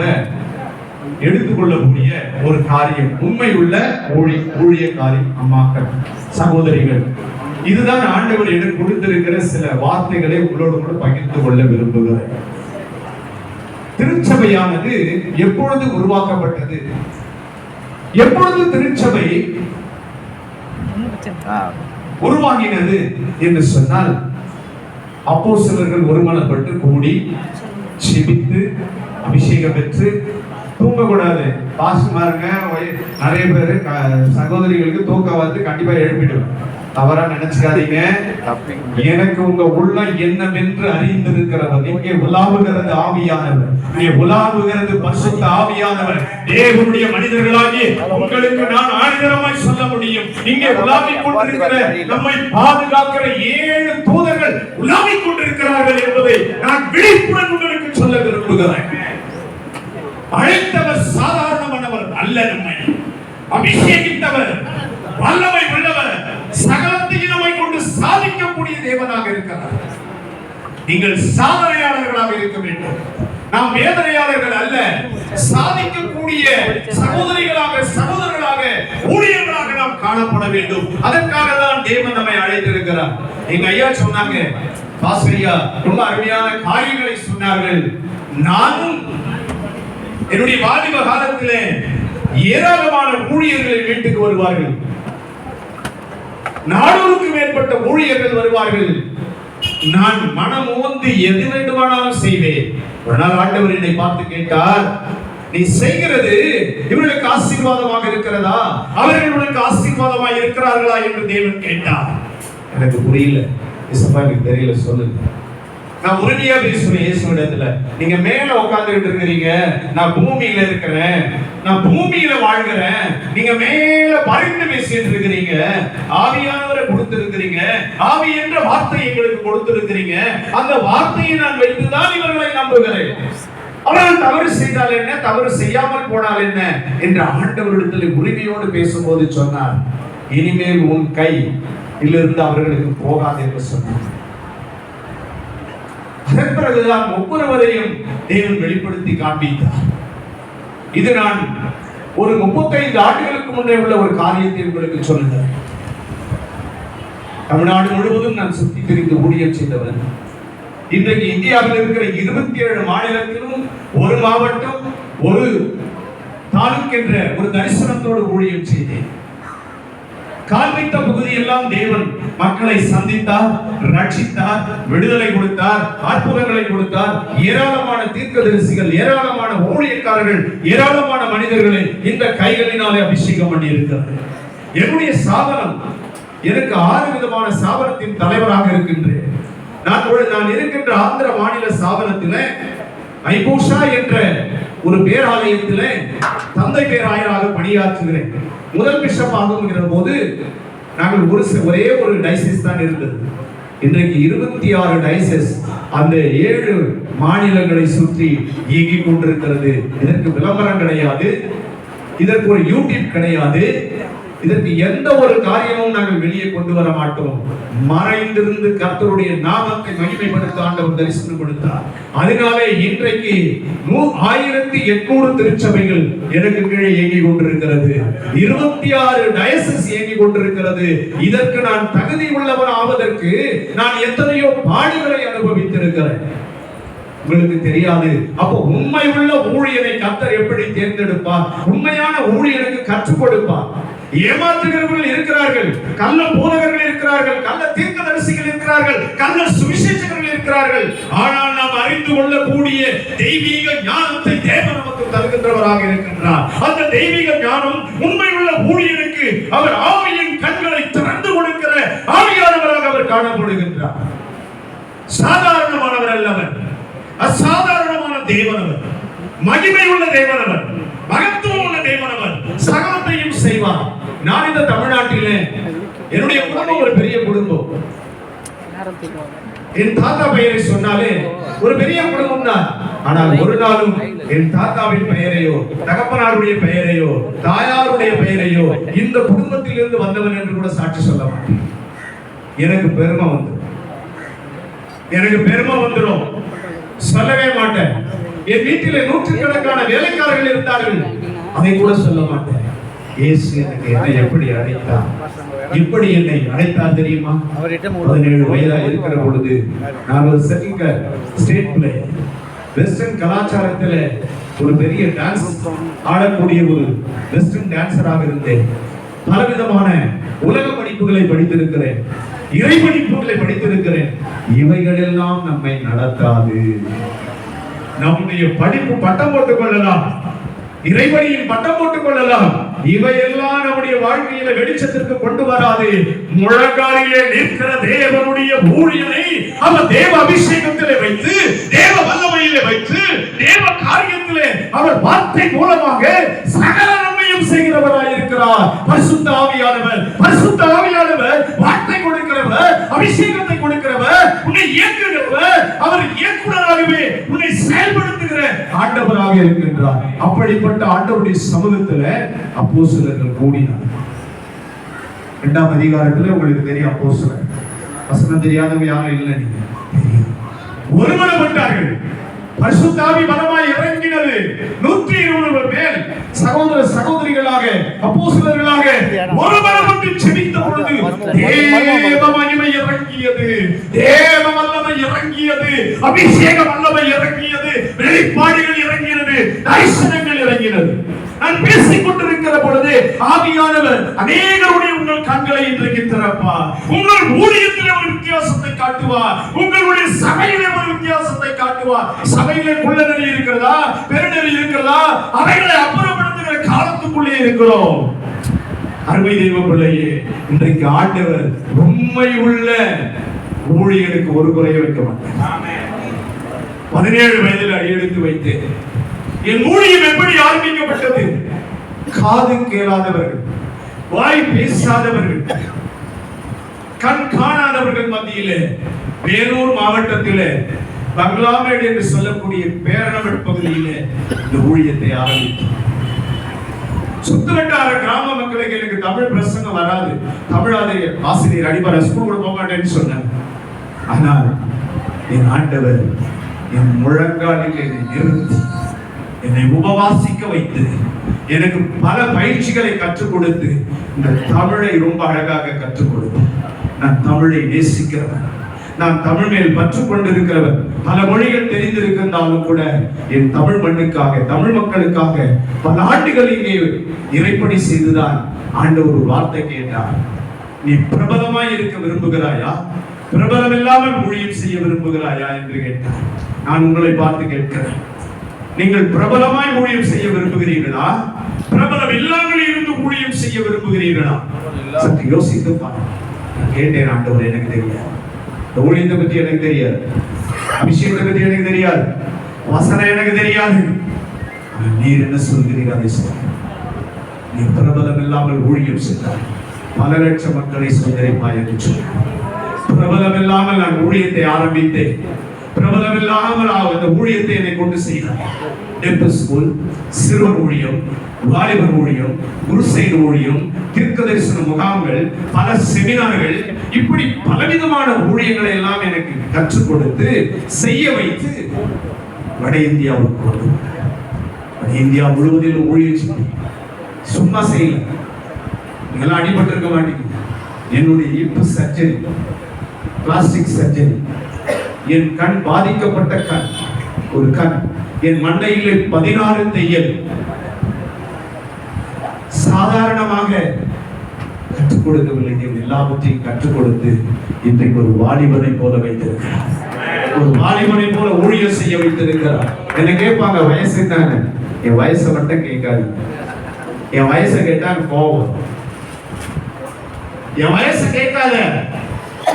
கூட எடுத்துக்கொள்ளக்கூடிய ஒரு காரியம், உண்மையுள்ள ஊழியக்காரி அம்மாக்கள், சகோதரிகள். இதுதான் ஆண்டவர் எனக்கு கொடுத்திருக்கிற சில வார்த்தைகளை உங்களோடு கூட பகிர்ந்து கொள்ள விரும்புகிறேன். திருச்சபையானது எப்பொழுது உருவாக்கப்பட்டது? எப்பொழுது திருச்சபை உருவாகினது என்று சொன்னால், அப்போஸ்தலர்கள் ஒருமனப்பட்டு கூடி ஜெபித்து அபிஷேகம் பெற்று தூங்கக்கூடாது. பாஸ்டர்மாருங்க நிறைய பேரு சகோதரிகளுக்கு தூக்கம் வந்து கண்டிப்பா எழுப்பிடுவேன். தவறா நினைச்சுக்காதீங்க. எனக்கு உங்க உள்ளம் என்னவென்று அறிந்திருக்கிறவர். இங்கே உலாவுகிறது ஆவியானவர், இங்கே உலாவுகிறது பரிசுத்த ஆவியானவர். தேவனுடைய மனிதர்களாகி உங்களுக்கு நான் ஆணிதரமாய் சொல்ல முடியும், இங்கே உலாவிக் கொண்டிருக்கிற நம்மை பாதுகாக்கிற 7 தூதர்கள் உலாவிக் கொண்டிருக்கிறார்கள் என்பதை நான் விழிப்புடன் உங்களுக்கு சொல்ல விரும்புகிறேன். அழைத்தவர் சாதாரணமானவர் அல்ல, நம்மை அபிஷேகித்தவர் வல்லமை உள்ளவர், சகலத்தையும் நம்மை கொண்டு சாதிக்கக்கூடிய தேவனாக இருக்கிறார். நீங்கள் சாதனையாளர்களாக இருக்க வேண்டும். நாம் வேதனையாளர்கள் அல்ல, சாதிக்கக்கூடிய சகோதரிகளாக, சகோதரர்களாக, ஊழியர்களாக நாம் காணப்பட வேண்டும். அதற்காக தான் தேவன் நம்மை அழைத்திருக்கிறார். எங்க ஐயா சொன்னாங்க, பாஸ்டரியா ரொம்ப அருமையான காரியங்களை சொன்னார்கள். நானும் என்னுடைய வாலிப காலத்திலே ஏராளமான ஊழியர்கள் வீட்டுக்கு வருவார்கள். 400க்கு மேற்பட்ட ஊழியர்கள் வருவார்கள். நான் மனம் ஓந்து எது வேண்டுமானாலும் செய்வேன். ஒரு நாள் ஆண்டவர் என்னை பார்த்து கேட்டார், நீ செய்கிறது இவர்களுக்கு ஆசீர்வாதமாக இருக்கிறதா, அவர்கள் உனக்கு ஆசீர்வாதமாக இருக்கிறார்களா என்று தேவன் கேட்டார். எனக்கு புரியல, எனக்கு தெரியல, சொல்லுங்க. நான் உறுதியா பேசுவேன் இயேசுவிடத்துல. நீங்க மேல உட்கார்ந்துட்டு இருக்கிறீங்க, நான் பூமியில இருக்கிறேன், நான் பூமியில வாழ்கிறேன். நீங்க மேல பரிந்து பேசிட்டு இருக்கிறீங்க, ஆவியானவரை கொடுத்திருக்கிறீங்க, ஆவி என்ற வார்த்தை எங்களுக்கு கொடுத்திருக்கிறீங்க. அந்த வார்த்தையை நான் வைத்துதான் இவர்களை நம்புகிறேன். அவர்கள் தவறு செய்தால் என்ன, தவறு செய்யாமல் போனால் என்ன என்று ஆண்டவரிடத்தில் உரிமையோடு பேசும்போது சொன்னார், இனிமேல் உன் கை இருந்து அவர்களுக்கு போகாது என்று சொன்னார். அதன் பிறகுதான் ஒவ்வொருவரையும் தேவன் வெளிப்படுத்தி காண்பித்தார். இது நான் ஒரு 35 ஆண்டுகளுக்கு முன்னே உள்ள ஒரு காரியத்தை உங்களுக்கு சொல்லுகிறேன். தமிழ்நாடு முழுவதும் நான் சுத்தி திரிந்து ஊழியம் செய்தவன். இன்றைக்கு இந்தியாவில் இருக்கிற 27 மாநிலத்திலும் ஒரு மாவட்டம், ஒரு தாலுக் என்ற ஒரு தரிசனத்தோடு ஊழியம் செய்தேன். காண்பித்த பகுதியெல்லாம் தேவன் மக்களை சந்தித்தார், ரட்சித்தார், விடுதலை கொடுத்தார், அற்புதங்களை கொடுத்தார். ஏராளமான தீர்க்கதரிசிகள், ஏராளமான ஊழியக்காரர்கள், ஏராளமான மனிதர்களை இந்த கைகளினாலே அபிஷேகம் பண்ணி இருக்கிறார். என்னுடைய சாபனம், எனக்கு 6 விதமான சாபனத்தின் தலைவராக இருக்கின்றேன். நான் இருக்கின்ற ஆந்திர மாநில சாபனத்திலே ஐபூஷா என்ற ஒரு பேராலயத்திலே தந்தை பேராயராக பணியாற்றுகிறேன். முதல் பிஷப் ஆகுங்கிற போது நாங்கள் ஒரே ஒரு டைசிஸ் தான் இருந்தது. இன்றைக்கு 26 டைசிஸ் அந்த 7 மாநிலங்களை சுற்றி இயங்கிக் கொண்டிருக்கிறது. இதற்கு விளம்பரம் கிடையாது, இதற்கு ஒரு யூடியூப் கிடையாது, இதற்கு எந்த ஒரு காரியமும் நாங்கள் வெளியே கொண்டு வர மாட்டோம். மறைந்திருந்து கர்த்தருடைய நாமத்தை மகிமைப்படுத்த ஆண்டவர் தரிசனம் கொடுத்தார். அதனாலே இன்றைக்கு 1800 திருச்சபைகள் எனக்கு கீழே இயங்கிக் கொண்டிருக்கிறது. 26 டயசிஸ் இயங்கிக் கொண்டிருக்கிறது. இதற்கு நான் தகுதி உள்ளவன் ஆவதற்கு நான் எத்தனையோ பாடுகளை அனுபவித்திருக்கிறேன். உங்களுக்கு தெரியாது. அப்போ உண்மை உள்ள ஊழியரை கர்த்தர் எப்படி தேர்ந்தெடுப்பார்? உண்மையான ஊழியருக்கு கற்றுக் கொடுப்பார். ஏமாற்றுகிறவர்கள் இருக்கிறார்கள், கள்ள போதகர்கள் இருக்கிறார்கள், கள்ள தீர்க்கதரிசிகள் இருக்கிறார்கள், கள்ள சுவிசேஷகர்கள் இருக்கிறார்கள். ஆனால் நாம் அறிந்து கொள்ளக்கூடிய தெய்வீக ஞானத்தை தேவன் நமக்கு தருகின்றவராக இருக்கின்றார். அந்த தெய்வீக ஞானம் உண்மையுள்ள ஊழியருக்கு அவர் ஆவியின் கண்களை திறந்து கொடுக்கிற ஆவியானவராக அவர் காணப்படுகின்றார். சாதாரணமானவர் அல்லவர், அசாதாரணமான தேவனவர், மகிமை உள்ள தேவனவர், மகத்துவம் உள்ள தேவனவர், சகலத்தையும் செய்வார். நான் இந்த தமிழ்நாட்டிலே என்னுடைய குடும்பம் ஒரு பெரிய குடும்பம். என் தாத்தா பெயரை சொன்னாலே ஒரு பெரிய குடும்பம் தான். ஆனால் ஒரு நாளும் என் தாத்தாவின் பெயரையோ, தகப்பனாருடைய பெயரையோ, தாயாருடைய பெயரையோ இந்த குடும்பத்திலிருந்து வந்தவன் என்று கூட சாட்சி சொல்ல மாட்டேன். எனக்கு பெருமை வந்துடும், சொல்லவே மாட்டேன். என் வீட்டிலே நூற்றுக்கணக்கான வேலைக்காரர்கள் இருந்தார்கள். அதை கூட சொல்ல மாட்டேன். இயேசு எனக்கு என்னை எப்படி அழைத்தார், எப்படி என்னை அழைத்தார் தெரியுமா? 17 வயதாக இருக்கிற பொழுது நான் ஒரு ஸ்டேட் பிளே வெஸ்டர்ன் கலாச்சாரத்தில் ஒரு பெரிய டான்ஸ் ஆடக்கூடிய ஒரு வெஸ்டர்ன் டான்சராக இருந்தேன். பலவிதமான உலக படிப்புகளை படித்திருக்கிறேன், இறை படிப்புகளை படித்திருக்கிறேன். இவைகள் எல்லாம் நம்மை நடத்தாது. நம்முடைய படிப்பு பட்டம் போட்டுக் கொள்ளலாம், இறைவனியின் பட்டம் போட்டுக் கொள்ளலாம், இவையெல்லாம் நம்முடைய வாழ்க்கையில வெளிச்சத்திற்கு கொண்டு வராது. முழங்காலிலே நிற்கிற தேவனுடைய ஊழியனை அவர் தேவ அபிஷேகத்திலே வைத்து, தேவ வல்லமையிலே வைத்து, தேவ காரியத்திலே அவர் வார்த்தை மூலமாக சகல நன்மையும் செய்கிறவராய் இருக்கிறார். பரிசுத்த ஆவியானவர், பரிசுத்த ஆவியானவர் வார்த்தை கொடுக்கிறவர், அபிஷேகத்தை கொடுக்கிறவர், உன்னை இயக்குகிறவர், அவர் இயக்குனராகவே உன்னை செயல்படுத்துகிற ஆண்டவராக இருக்கின்றார். அப்படிப்பட்ட ஆண்டவருடைய சமூகத்துல அப்போஸ்தலர்கள் கூடினார். 2ஆம் அதிகாரத்துல உங்களுக்கு தெரியும், அப்போஸ்தலர் வசனம் தெரியாதவங்க யாரும் இல்லை. ஒருமனப்பட்டார்கள், பரிசுத்த ஆவி பலமாய் இறங்கினது. 120 பேர் சகோதர சகோதரிகளாக அப்போஸ்தலர்களாக ஒருமனப்பட்டு ஜெபித்த பொழுது தேவ மகிமை இறங்கியது, தேவ வல்லமை இறங்கியது, அபிஷேக வல்லமை இறங்கியது, வெளிப்பாடுகள் இறங்கினது, தரிசனங்கள் இறங்கினது. நான் பேசிக் கொண்டிருக்கிற பொழுது ஆவியானவர் அநேகருடைய உங்கள் கண்களை இன்றைக்கு திறப்பார். உங்கள் ஊழியத்திலே ஒரு வித்தியாசத்தை காட்டுவார், உங்களுடைய சபையிலே ஒரு வித்தியாசத்தை காட்டுவார். சபையிலே குள்ளநெறி இருக்கிறதா, பெருநெறி இருக்கிறதா, அவைகளை அப்புறப்படுத்துகிற காலத்துக்குள்ளே இருக்கிறோம். அருமை தெய்வ பிள்ளையே, இன்றைக்கு ஆண்டவர் உண்மை உள்ள ஊழியனுக்கு ஒரு குறைய வைக்க மாட்டார். 17 வயதில் அடியெடுத்து வைத்து என் ஊழியம் எப்படி ஆரம்பிக்கப்பட்டது? காது கேளாதவர்கள், வாய் பேசாதவர்கள், கண் காணாதவர்கள் மத்தியிலே வேலூர் மாவட்டத்திலே பங்களாமேடு என்று சொல்லக்கூடிய பேரணவட் பகுதியிலே இந்த ஊழியத்தை ஆரம்பித்தோம். சுத்துவட்டார கிராம மக்களுக்கு எனக்கு தமிழ் பிரசங்கம் வராது, தமிழ் ஆசிரியர் அடிப்படை ஸ்கூல் கூட போக மாட்டேன்னு சொன்னார். ஆனால் என் ஆண்டவர் என் முழங்காலில் என்னை நிறுத்தி என்னை உபவாசிக்க வைத்து எனக்கு பல பயிற்சிகளை கற்றுக் கொடுத்து இந்த தமிழை ரொம்ப அழகாக கற்றுக் கொடுத்து, நான் தமிழை நேசிக்கிறவன், நான் தமிழ் மேல் பற்று கொண்டிருக்கிறவர். பல மொழிகள் தெரிந்திருந்தாலும் கூட என் தமிழ் மண்ணுக்காக, தமிழ் மக்களுக்காக பல ஆண்டுகள் இங்கே இறைப்பணி செய்துதான் ஆண்டவர் ஒரு வார்த்தை கேட்டார். நீ பிரபலமாய் இருக்க விரும்புகிறாயா, பிரபலம் இல்லாமல் ஊழியம் செய்ய விரும்புகிறாயா என்று கேட்டார். நான் உங்களை பார்த்து கேட்கிறேன், நீங்கள் பிரபலமாய் ஊழியம் செய்ய விரும்புகிறீர்களா, பிரபலம் இல்லாமல் இருந்து ஊழியம் செய்ய விரும்புகிறீர்களா? சற்று யோசித்து பாருங்கள். நான் கேட்டேன், ஆண்டவர் எனக்கு தெரியாது, ஊழியத்தை பத்தி எனக்கு தெரியாது, அபிஷேகத்தை பத்தி எனக்கு தெரியாது, வசனம் எனக்கு தெரியாது, நீர் என்ன சொல்கிறீர் அதை சொல்ல. நீ பிரபலம் இல்லாமல் ஊழியம் செய்தார், பல லட்சம் மக்களை சுதந்திரிப்பாய் என்று சொன்னார். பிரபலம் இல்லாமல் நான் ஊழியத்தை ஆரம்பித்தேன், பிரபலம் இல்லாமல் அந்த ஊழியத்தை என்னை கொண்டு செய்தார். ஸ்கூல், சிறுவர் ஊழியம், வாலிபர் ஊழியம், குருசைடு ஊழியம், தீர்க்க தரிசன முகாம்கள், பல செமினார்கள், இப்படி பலவிதமான ஊழியங்களை எல்லாம் எனக்கு கற்றுக் கொடுத்து செய்ய வைத்து வட இந்தியாவுக்கு கொண்டு வட இந்தியா முழுவதிலும் ஊழியம் சும்மா செய்யல. நீங்களாம் அடிபட்டு இருக்க மாட்டீங்க. என்னுடைய இப்பு சர்ஜரி, பிளாஸ்டிக் சர்ஜரி, என் கண் பாதிக்கப்பட்ட கண், ஒரு கண், என் மண்டையில் 16 தையல், சாதாரணமாக கற்றுக் கொடுக்கவில்லை, எல்லாவற்றையும் கற்றுக் கொடுத்து இன்றைக்கு ஒரு வாலிபனை போல வைத்திருக்கிறார், ஒரு வாலிபனை போல ஊழியம் செய்ய வைத்திருக்கிறார். என்ன கேட்பாங்க, வயசு தானே? என் வயசை மட்டும் கேட்காது, என் வயசை கேட்டாங்க கோபம், என் வயசை கேட்காத.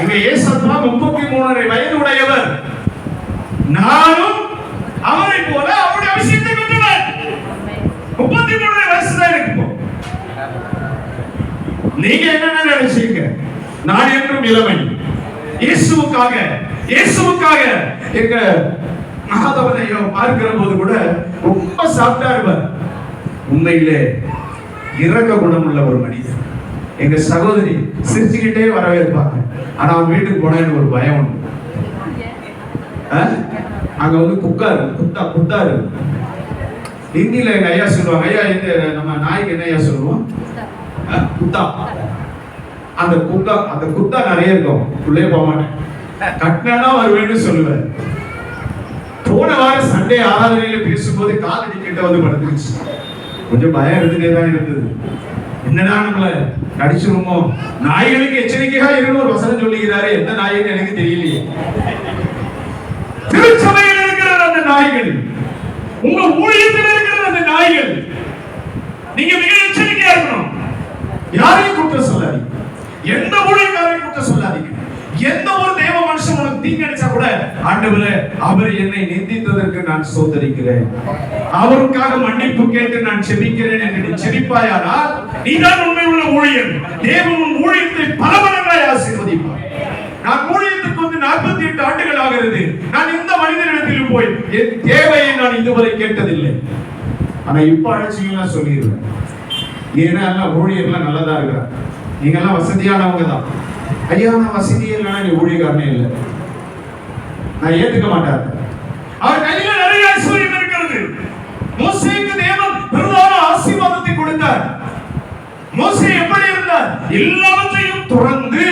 இங்க ஏசப்பா 33 வயது உடையவர், நானும் அவரை போல அவருடைய அபிஷேகத்தை பெற்றவர். 33 வயசு தான் எனக்கு. நீங்க என்ன நினைச்சீங்க? நான் என்றும் இளமை. இயேசுவுக்காக எங்க மகாதவனையோ பார்க்கிற போது கூட ரொம்ப சாப்பிட்டா இருப்பார். உண்மையிலே இரக்க குணம் உள்ள ஒரு மனிதர். எங்க சகோதரி சிரிச்சுக்கிட்டே வரவே இருப்பாங்க. ஆனா அவன் வீட்டுக்கு போன ஒரு பயம் உண்டு. அங்க வந்து குத்தா இருக்கு. ஹிந்தியில எங்க ஐயா சொல்லுவாங்க, ஐயா இந்த நம்ம நாய்க்கு என்ன ஐயா சொல்லுவோம்? குத்தா. அந்த குத்தா நிறைய இருக்கும், உள்ளே போக மாட்டேன், கட்டினா வருவேன்னு சொல்லுவேன். போன வாரம் சண்டே ஆராதனையில பேசும்போது காலடி கிட்ட வந்து படுத்துருச்சு. கொஞ்சம் பயம் இருந்துட்டே தான் இருந்தது. என்னடா நம்மள கடிச்சிருமோ, நாய்களுக்கு எச்சரிக்கையாக இருக்கணும் ஒரு வசனம் சொல்லுகிறாரு. எந்த நாய்ன்னு எனக்கு தெரியலையே. திருச்சபையில் இருக்கிற அந்த நாய்கள், உங்க ஊழியத்தில் இருக்கிற அந்த நாய்கள், நீங்க மிக எச்சரிக்கையா இருக்கணும். யாரையும் குற்றம் சொல்லாதீங்க, எந்த ஊழியக்காரையும் குற்றம் சொல்லாதீங்க. எந்த ஒரு தேவ மனுஷன் உனக்கு தீங்கடிச்சா கூட, ஆண்டவரே அவர் என்னை நிந்தித்ததற்கு நான் சோதரிக்கிறேன், அவருக்காக மன்னிப்பு கேட்டு நான் செபிக்கிறேன் என்று நீ செபிப்பாயானால் நீதான் உண்மை உள்ள ஊழியன். தேவன் உன் ஊழியத்தை பல மடங்காய் ஆசீர்வதிப்பார். நான் ஊழியத்துக்கு வந்து 48 ஆண்டுகள் ஆகிறது. நான் இந்த மனிதனிடத்திலும் போய் என் தேவையை நான் இதுவரை கேட்டதில்லை. ஆனா இப்ப அழைச்சிங்கன்னா சொல்லிடுவேன். ஏன்னா எல்லாம் ஊழியர்லாம் நல்லதா இருக்கிறார், நீங்க எல்லாம் வசதியானவங்க தான். ஐயா நான் வசதி இல்லைன்னா நீ ஊழியக்காரனே இல்லை, நான் ஏத்துக்க மாட்டேன். அவர் கையில நிறைய ஐஸ்வர்யம் இருக்கிறது. மோசேக்கு தேவன் பெருதான ஆசீர்வாதத்தை கொடுத்தார். மோசே எப்படி இருந்தார்? எல்லாவற்றையும் துறந்து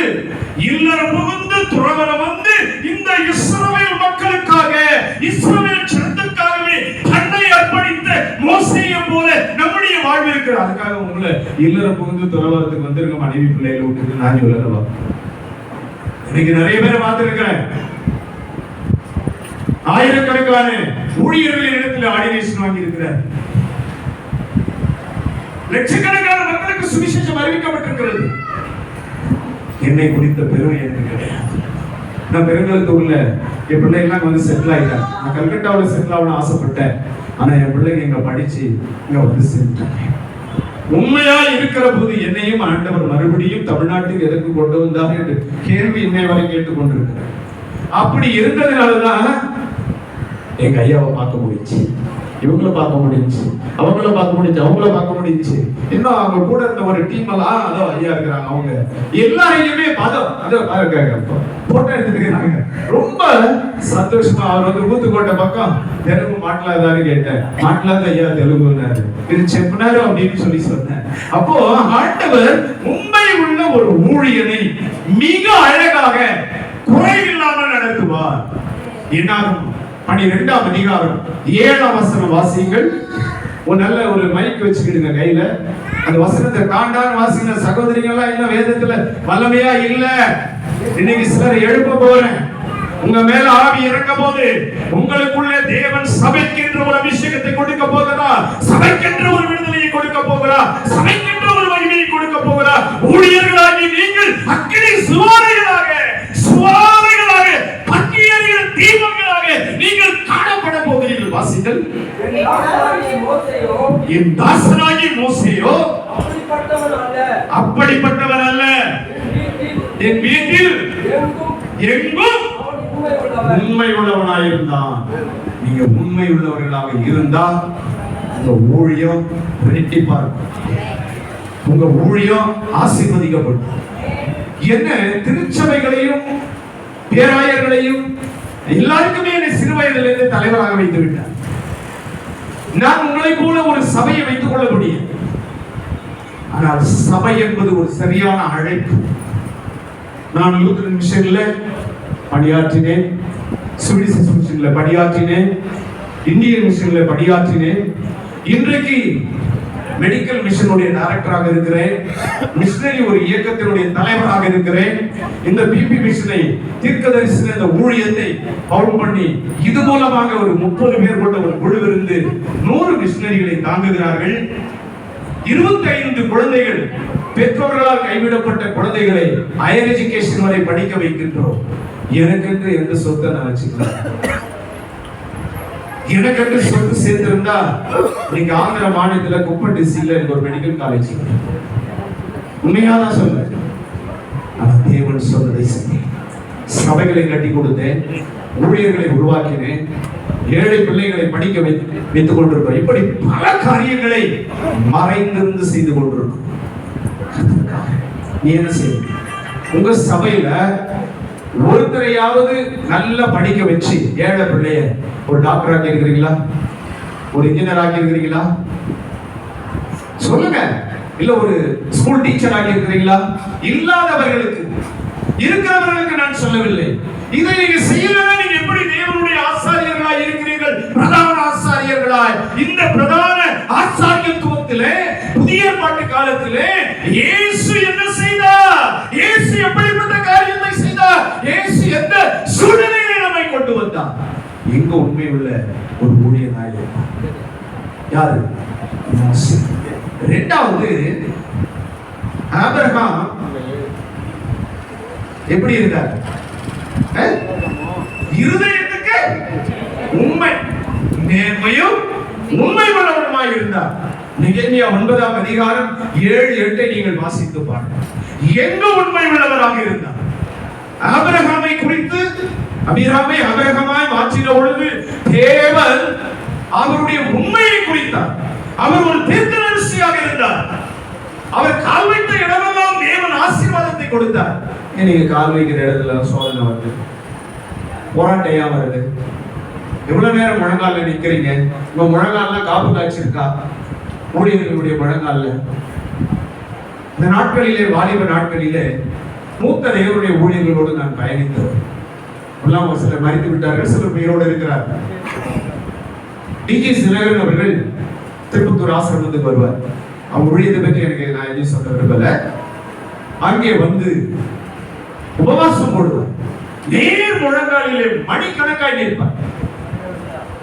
இல்லறம் புகுந்து துறவரம் வந்து இந்த இஸ்ரவேல் மக்களுக்காக, இஸ்ரவேல் ஜனத்துக்காகவே தன்னை அர்ப்பணித்த மோசேயை போல நம்முடைய வாழ்வு இருக்கிற. அதுக்காக உங்களை இல்லறம் புகுந்து துறவரத்துக்கு வந்திருக்க மனைவி பிள்ளைகளை விட்டுட்டு நான் சொல்லவா? இன்னைக்கு நிறைய பேரை பார்த்திருக்கிறேன். ஆயிரக்கணக்கான ஊழியர்களின் இடத்துல ஆர்டினேஷன் வாங்கி இருக்கிறார். லட்சக்கணக்கான மக்களுக்கு சுவிசேஷம் அறிவிக்கப்பட்டிருக்கிறது. என்னை குறித்த பெருமை எனக்கு கிடையாது. நான் பெருங்கலத்தூர்ல என் பிள்ளைங்களாம் வந்து செட்டில் ஆயிட்டேன். நான் கல்கட்டாவில் செட்டில் ஆகணும்னு ஆசைப்பட்டேன். ஆனா என் பிள்ளைங்க இங்க படிச்சு இங்க வந்து சேர்ந்துட்டாங்க. உண்மையா இருக்கிற போது என்னையும் ஆண்டவர் மறுபடியும் தமிழ்நாட்டுக்கு எதற்கு கொண்டு வந்தார் என்று கேள்வி இன்னை வரை கேட்டுக்கொண்டிருக்கிறேன். அப்படி இருந்ததுனாலதான் எங்க ஐயாவை பார்க்க முடிஞ்சு, இவங்கள பார்க்க முடிஞ்சு, அவங்கள பார்க்க முடிஞ்சு, அவங்கள பார்க்க முடிஞ்சு. இன்னும் அவங்க கூட இருந்த ஒரு டீம் எல்லாம் அதோ ஐயா இருக்கிறாங்க, அவங்க எல்லாரையுமே போட்டோ எடுத்துக்கிறாங்க. ரொம்ப சந்தோஷமா. அவர் வந்து ஊத்துக்கோட்டை பக்கம் தெலுங்கு மாட்டலாதான்னு கேட்டேன். மாட்டலாத ஐயா தெலுங்குனாரு, இது செப்புனாரு அப்படின்னு சொல்லி சொன்னேன். அப்போ ஆண்டவர் உண்மை உள்ள ஒரு ஊழியனை மிக அழகாக குறைவில்லாமல் நடத்துவார். என்னாகும் 12ஆம் அதிகாரம் 7ஆம் வசனம் வாசியுங்கள். ஒரு நல்ல ஒரு மைக் வச்சுக்கிடுங்க கையில. அந்த வசனத்தை காண்டான் வாசிங்க சகோதரிகளா. இன்னும் வேதத்துல வல்லமையா இல்ல. இன்னைக்கு சிலர் எழுப்ப போறேன். உங்க மேல ஆவி இறங்க போது உங்களுக்குள்ள தேவன் சபைக்கென்ற ஒரு அபிஷேகத்தை கொடுக்க போகிறார். சபைக்கென்ற ஒரு விடுதலையை கொடுக்க போகிறார். சபைக்கென்ற ஒரு மகிமையை கொடுக்க போகிறார். ஊழியர்களாகி நீங்கள் அக்கினி சுவாரிகளாக பக்கியறிகிற தீபங்களாக நீங்கள் காணப்பட போகிறீர்கள். வாசிங்கள். என் தாசனாகி மோசேயோ அப்படிப்பட்டவன் அல்ல, என் வீட்டில் எங்கும் உண்மை உள்ளவனாயிருந்தான். நீங்க உண்மை உள்ளவர்களாக இருந்தால் உங்க ஊழியம் வெற்றிப்பார், உங்க ஊழியம் ஆசீர்வதிக்கப்படும். என்ன திருச்சபைகளையும் பேராயர்களையும் எல்லாருக்குமே என்னை சிறு வயதிலிருந்து தலைவராக வைத்து விட்டார். நான் உங்களை போல ஒரு சபையை வைத்துக் கொள்ள முடியும். ஆனால் சபை என்பது ஒரு சரியான அழைப்பு. நான் லூத்தரன் மிஷன்ல பணியாற்றினேன், சுவிடிஷ் மிஷன்ல பணியாற்றினேன், இந்தியன் மிஷன்ல பணியாற்றினேன். இன்றைக்கு மெடிக்கல் மிஷனுடைய டைரக்டராக இருக்கிறேன். மிஷனரி ஒரு இயக்கத்தினுடைய தலைவராக இருக்கிறேன். இந்த பிபி மிஷனை தீர்க்கதரிசன இந்த ஊழியத்தை பவுல் பண்ணி இது மூலமாக ஒரு 30 பேர் கொண்ட ஒரு குழு இருந்து 100 மிஷனரிகளை தாங்குகிறார்கள். 25 குழந்தைகள், பெற்றோர்களால் கைவிடப்பட்ட குழந்தைகளை ஹையர் எஜுகேஷன் வரை படிக்க வைக்கின்றோம். எனக்கென்று எந்த சொத்தை நான் வச்சுக்கிறேன்? எனக்கென்று சொத்து சேர்த்திருந்தா நீங்க ஆந்திர மாநிலத்துல குப்பம் டிஸ்ட்ரிக்ட்ல எனக்கு ஒரு மெடிக்கல் காலேஜ். உண்மையாதான் சொல்றேன். ஆனா தேவன் சொன்னதை செஞ்சேன். சபைகளை கட்டி கொடுத்தேன், ஊழியர்களை உருவாக்கினேன், ஏழை பிள்ளைகளை படிக்க வைத்துக் கொண்டிருக்கோம். இப்படி பல காரியங்களை மறைந்திருந்து செய்து கொண்டிருக்கோம். நீ என்ன செய்ய? உங்க சபையில ஒருத்தரையாவது நல்லா படிக்க வச்சு ஏழை பிள்ளைய ஒரு டாக்டர் ஆக்கி இருக்கிறீங்களா? ஒரு இன்ஜினியர் ஆக்கி இருக்கிறீங்களா? சொல்லுங்க. இல்ல ஒரு ஸ்கூல் டீச்சர் ஆகி இருக்கிறீங்களா? இல்லாதவர்களுக்கு, இருக்கிறவர்களுக்கு நான் சொல்லவில்லை. இதை நீங்க செய்யலன்னா நீங்க எப்படி தேவனுடைய ஆசாரியர்களாய் இருக்கிறீர்கள்? பிரதான ஆசாரியர்களாய். இந்த பிரதான ஆசாரியத்துவத்திலே புதிய ஏற்பாட்டு காலத்திலே இயேசு என்ன செய்தார்? இயேசு எப்படிப்பட்ட காரியத்தை செய்தார்? இயேசு எந்த சூழ்நிலையை நம்மை கொண்டு வந்தார்? எங்க உண்மை உள்ள ஒரு ஊழியனாய் யாரு? மோசே. இரண்டாவது, ஆபிரகாம் எப்படி இருந்தார்? இருதயத்துக்கு உண்மை, நேர்மையும் உண்மை உள்ளவருமாய் இருந்தார். நெகேமியா 9ஆம் அதிகாரம் 7-8 நீங்கள் வாசித்து பாருங்கள். எங்க உண்மை உள்ளவராக இருந்தார்? ஆபிரகாமை குறித்து அபிராமை ஆபிரகாமாய் மாற்றின பொழுது தேவன் அவருடைய உண்மையை குறித்தார். அவர் ஒரு தீர்க்கதரிசியாக இருந்தார். அவர் கால் வைத்த இடமெல்லாம் தேவன் ஆசீர்வாதத்தை கொடுத்தார். நீங்க கால் வைக்கிற இடத்துல சோதனை வருது, போராட்டையா வருது. எவ்வளவு நேரம் முழங்கால நிக்கிறீங்க? உங்க முழங்கால்லாம் காப்பு காய்ச்சிருக்கா? ஊழியர்களுடைய முழங்கால இந்த நாட்களிலே, வாலிப நாட்களிலே மூத்த தேவனுடைய ஊழியர்களோடு நான் பயணித்தவர். சிலர் மறித்து விட்டார்கள், சிலர் உயிரோடு இருக்கிறார்கள். டிஜி சிலகன் அவர்கள் திருப்பத்தூர் ஆசிரமத்துக்கு வருவார். அவங்க ஊழியத்தை பற்றி எனக்கு நான் எதுவும் சொல்ல விரும்பல. அங்கே வந்து உபவாசம் போடுவார். நேர் முழங்காலிலே மணிக்கணக்காய் நிற்பார்.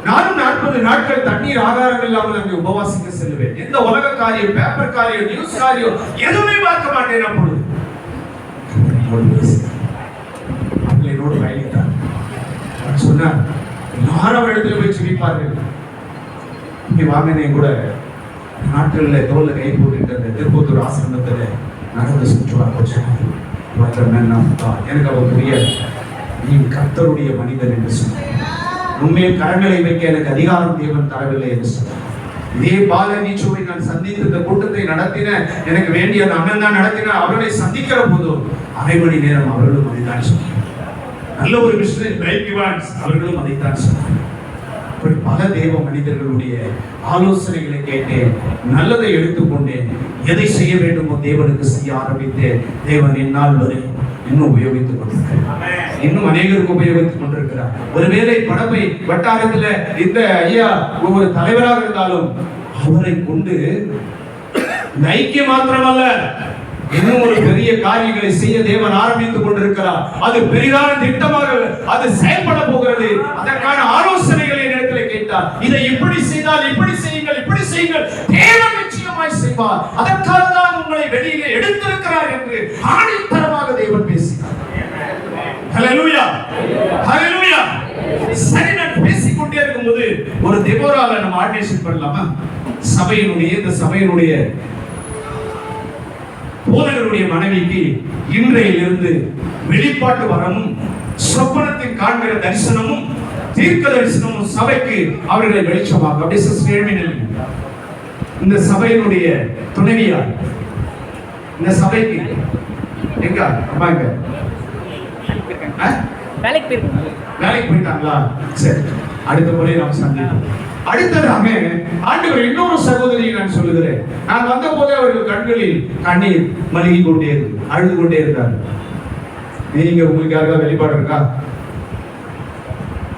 நானும் 40 நாட்கள் தண்ணீர் ஆகாரம் இல்லாமல் அங்கே உபவாசிக்க செல்வேன். எந்த உலக காரியம், பேப்பர் காரியம், நியூஸ் காரியம் எதுவுமே பார்க்க மாட்டேன். அப்பொழுது என்னோடு பயணித்தார். சொன்னார், எல்லாரும் இடத்துல போய் சிரிப்பார்கள். இங்க வாங்கினே கூட நாட்கள்ல தோல்ல கை போட்டு அந்த திருப்பத்தூர் ஆசிரமத்துல நடந்து சுற்றுவார். எனக்கு அவர் புரியாது. நீ கர்த்தருடைய மனிதன் என்று சொன்னார். உண்மையில் கரங்களை வைக்க எனக்கு அதிகாரம் தேவன் தரவில்லை என்று சொன்னார். இதே பாலநீச்சுவை நான் சந்தித்து இந்த கூட்டத்தை நடத்தின, எனக்கு வேண்டிய அந்த அண்ணன் தான் நடத்தின. அவர்களை சந்திக்கிற போதும் 1/2 மணி நேரம் அவர்களும் அதைத்தான் சொன்னார். நல்ல ஒரு விஷயம் அவர்களும் அதைத்தான் சொன்னார். பல தேவ மனிதர்களுடைய ஆலோசனைகளை கேட்டேன், நல்லதை எடுத்துக்கொண்டேன், எதை செய்ய வேண்டுமோ தேவனுக்கு செய்ய ஆரம்பித்தேன். தேவன் என்னால் வரை இன்னும் உபயோகித்துக் கொண்டிருக்கிறார், இன்னும் அநேகருக்கு உபயோகித்துக் கொண்டிருக்கிறார். ஒருவேளை படப்பை வட்டாரத்துல இந்த ஐயா ஒவ்வொரு தலைவராக இருந்தாலும் அவரை கொண்டு ஐக்கியம் மாத்திரமல்ல, இன்னும் ஒரு பெரிய காரியங்களை செய்ய தேவன் ஆரம்பித்துக் கொண்டிருக்கிறார். அது பெரிதான திட்டமாக அது செயல்பட போகிறது. அதற்கான ஆலோசனைகளை இடத்திலே கேட்டார். இதை இப்படி செய்தால் இப்படி செய்யுங்கள், இப்படி செய்யுங்கள், தேவன் நிச்சயமாய் செய்வார். அதற்காக தான் உங்களை வெளியிலே எடுத்திருக்கிறார் என்று ஆணித்தரமாக தேவன் பேசினார். ஹல்லேலூயா, ஹல்லேலூயா. சரி, நான் பேசிக்கொண்டே இருக்கும்போது ஒரு தெபோராவை நம்ம ஆர்டினேஷன் பண்ணலாமா? இந்த சபையினுடைய போதகருடைய மனைவிக்கு இன்றையிலிருந்து வெளிப்பாட்டு வரமும் சொப்பனத்தின் காண்கிற தரிசனமும் தீர்க்க தரிசனமும் சபைக்கு அவர்களை வெளிச்சமாக. இந்த சபையினுடைய துணைவியார் இந்த சபைக்கு எங்க அம்மாங்க வேலைக்கு போயிட்டாங்களா? சரி, அடுத்த முறை நாம் சந்திப்போம். அடுத்ததாக ஆண்டவர் இன்னொரு சகோதரியை நான் சொல்லுகிறேன். நான் வந்த போதே அவர்கள் கண்களில் கண்ணீர் மல்கி கொண்டே இருக்கு, அழுது கொண்டே இருந்தார். நீங்க உங்களுக்கு யாருக்காவது வெளிப்பாடு இருக்கா?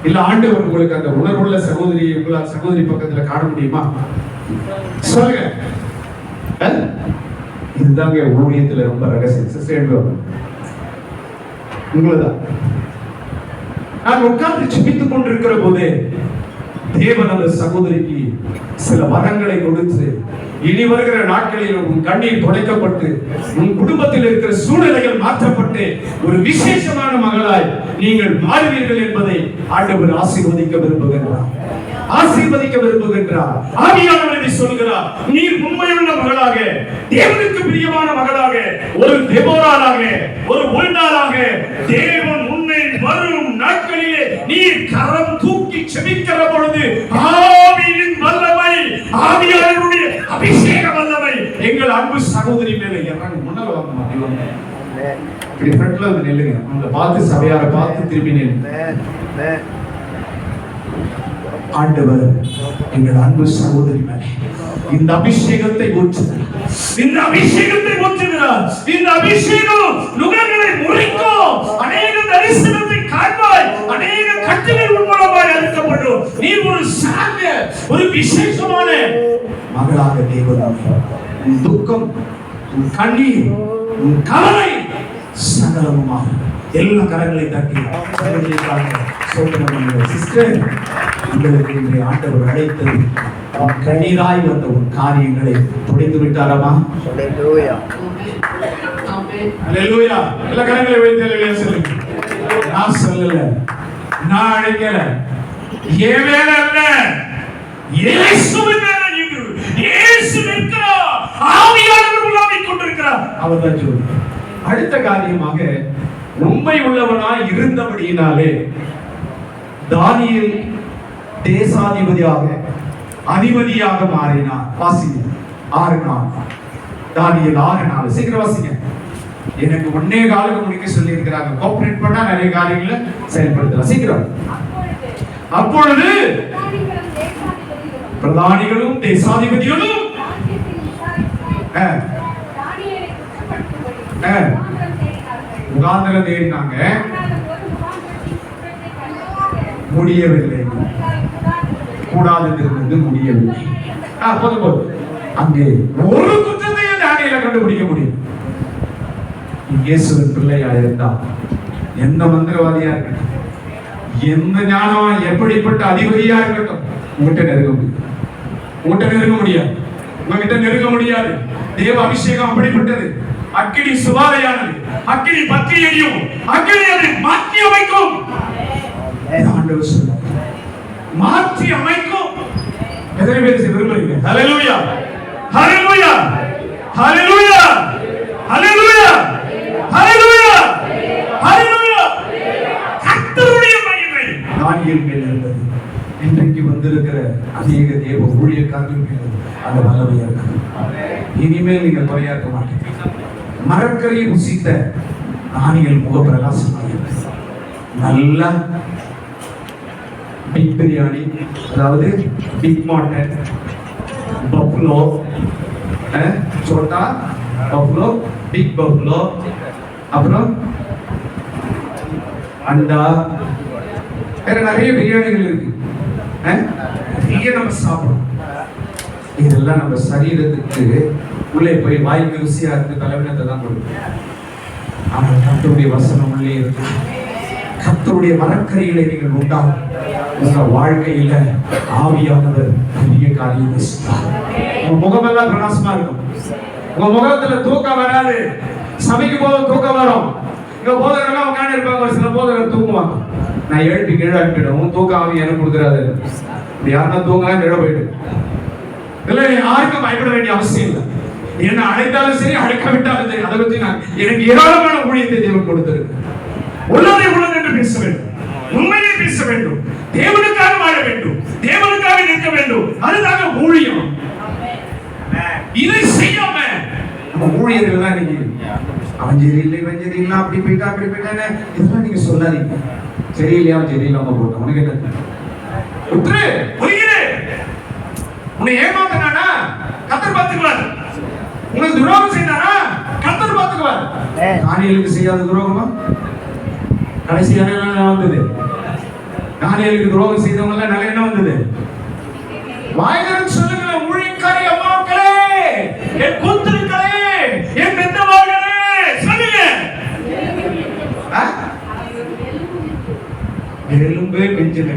இல்ல ஆண்டவர் உங்களுக்கு அந்த உணர்வுள்ள சகோதரியை உங்களால் சகோதரி பக்கத்துல காண முடியுமா? சொல்லுங்க. இதுதாங்க ஊழியத்துல ரொம்ப ரகசியம். உங்களதான் நான் உட்கார்ந்து ஜெபித்துக் கொண்டிருக்கிற போதே தேவன் அந்த சகோதரிக்கு சில வரங்களை கொடுத்து, இனி வருகிற நாட்களில் உன் கண்ணீர் துடைக்கப்பட்டு உன் குடும்பத்தில் இருக்கிற சூழ்நிலைகள் மாற்றப்பட்டு ஒரு விசேஷமான மகளாய் நீங்கள் மாறுவீர்கள் என்பதை ஆண்டவர் ஆசீர்வதிக்க விரும்புகின்றார். ஆவியானவர் இதை சொல்கிறார். நீர் உண்மையுள்ள மகளாக, தேவனுக்கு பிரியமான மகளாக, ஒரு தெபோராளாக, ஒரு உள்நாளாக தேவன் உன்னை வரும் நாட்களிலே நீர் கரம் தூக்கி செபிக்கிற பொழுது ஆவியின் வல்லமை, ஆவியானவருடைய அபிஷேக வல்லமை எங்கள் அன்பு சகோதரி மேலே இறங்கும். முன்னால வாங்க, இப்படி ஃப்ரண்ட்ல வந்து நில்லுங்க. உங்களை பார்த்து சபையாரை பார்த்து திரும்பி நில்லுங்க. ஆண்டவர் எங்கள் அன்பு சகோதரி மேலே இந்த அபிஷேகத்தை ஊற்றுகிறார். இந்த அபிஷேகத்தை ஊற்றுகிறார். இந்த அபிஷேகம் நுகங்களை முறிக்கும். அநேக தரிசனத்தை காண்பாய். அநேக கட்டுகள் உண்மையாய் அறுக்கப்படும். நீ ஒரு சார்ந்த ஒரு விசேஷமான மகளாக தேவனாய் உன் துக்கம், உன் கண்ணீர், உன் கவலை சகலமுமாக எல்லா கரங்களை தட்டி சிஸ்டர், உங்களுக்கு இன்றைய ஆண்டவர் அழைத்தது கண்ணீராய் வந்த உன் காரியங்களை துடைத்து விட்டாரமா? அல்லேலூயா. எல்லா கரங்களை வைத்து அல்லேலூயா சொல்லுங்க. நான் சொல்லல, நான் அழைக்கல, என் மேல அல்ல, இயேசுவின் மேல நின்று இயேசு நிற்கிறார். ஆவியானவர் உலாவிக் கொண்டிருக்கிறார். அவர்தான் சொல்லுங்க. அடுத்த காரியமாக உண்மை உள்ளவனாய் இருந்தபடியினாலே தானியேல் தேசாதிபதியாக அதிபதியாக மாறினார். வாசிங்க 6 நாள். தானியேல் 6 நாள். சீக்கிரம் வாசிங்க. எனக்கு 1 காலுக்கு முடிக்க சொல்லி இருக்கிறாங்க. கோஆபரேட் பண்ணா நிறைய காரியங்களை செயல்படுத்தலாம். சீக்கிரம். அப்பொழுது பிரதானிகளும் தேசாதிபதிகளும் முகாந்திரம் தேடினாங்க, முடியவில்லை. கூடாதது முடியவில்லை. போதும். அங்கே ஒரு குற்றத்தையும் தானியேலை கண்டுபிடிக்க முடியும். இயேசுவின் பிள்ளையா இருந்தா எந்த மந்திரவாதியா இருக்கட்டும், எந்த ஞானம் எப்படிப்பட்ட அதிபதியா இருக்கட்டும், உங்ககிட்ட நெருங்க முடியும். உங்ககிட்ட நெருங்க முடியாது. உங்ககிட்ட நெருங்க முடியாது. தேவ அபிஷேகம் அப்படிப்பட்டது. அக்கினி சுவாலையானது. அக்கினி பற்றி எரியும். அக்கினி அதை மாற்றி அமைக்கும். ஆண்டவர் சொல்றார், மாற்றி அமைக்கும். எத்தனை பேர் விரும்புறீங்க? ஹல்லேலூயா, ஹல்லேலூயா, ஹல்லேலூயா, ஹல்லேலூயா, ஹல்லேலூயா, ஹல்லேலூயா. கர்த்தருடைய மகிமை தானியேல் மேல் இருந்தது. இன்றைக்கு வந்திருக்கிற அநேக தேவ ஊழியக்காரர்கள் மேல் அந்த வல்லமையா இருக்கு. இனிமேல் நீங்க குறையாக்க மாட்டீங்க. மரக்கறியை ருசித்த தானியேல் முகப்பிரகாசமாக நல்லா பிக் பிரியாணி, அதாவது பிக் மட்டன், பஃபலோ, சோட்டா பஃபலோ, பிக் பஃபலோ, அப்புறம் அண்டா, வேற நிறைய பிரியாணிகள் இருக்கு. நிறைய நம்ம சாப்பிடணும். இதெல்லாம் நம்ம சரீரத்துக்கு உள்ளே போய் வாய்க்கு ருசியா இருக்கு, தலைவனத்தை தான் கொடுக்கும். ஆனால் கர்த்தருடைய வசனம் உள்ளே இருக்கு. கர்த்தருடைய மரக்கறிகளை நீங்கள் உண்டாகும். உங்க வாழ்க்கையில ஆவியானவர் பெரிய காரியத்தை செய்வார். உங்க முகமெல்லாம் பிரகாசமா இருக்கும். உங்க முகத்துல தூக்கம் வராது. சபைக்கு போக தூக்கம் வரும். இங்க போதகரெல்லாம் உட்காந்து இருப்பாங்க. ஒரு சில போதகர் தூங்குவாங்க. நான் எழுப்பி கீழே அனுப்பிடுவோம். தூக்கம் ஆவி எனக்கு கொடுக்குறாரு. இப்படி யாருன்னா தூங்கலாம் கீழே போயிட்டு இல்லை. யாருக்கும் பயப்பட வேண்டிய அவசியம் இல்லை. என்ன அழைத்தாலும் சரி, அழைக்காவிட்டாலும் சரி, அதை பற்றி நான் எனக்கு ஏராளமான ஊழியத்தை தேவன் கொடுத்திருக்கு. உள்ளதை உள்ளது என்று பேச வேண்டும். உண்மையை பேச வேண்டும். தேவனுக்காக வாழ வேண்டும். தேவனுக்காக நிற்க வேண்டும். அதுதாங்க ஊழியம். இதை செய்யாம நம்ம ஊழியர்கள் தான் நீங்க அவன் சரியில்லை, இவன் சரியில்லை, அப்படி போயிட்டா அப்படி போயிட்டானே இதெல்லாம் நீங்க சொல்லாதீங்க. சரியில்லையா சரியில்லாம போட்டோம். உனக்கு என்ன உற்று புரியுது? உன்னை ஏமாத்தினானா கர்த்தர் பார்த்துக்குவார். உனக்கு துரோகம் செய்தானா கர்த்தர் பார்த்துக்குவார். தானியேலுக்கு செய்யாத துரோகமா? கடைசியான என்ன வந்தது? தானியேலுக்கு துரோகம் செய்தவங்க எல்லாம் நல்ல என்ன வந்தது? வாய்கரன் சொல்லுகிற ஊழியக்காரி அம்மாக்களே, என் கூத்துக்களே, என் பெத்தவார்களே சொல்லுங்க. எலும்பே பெஞ்சது.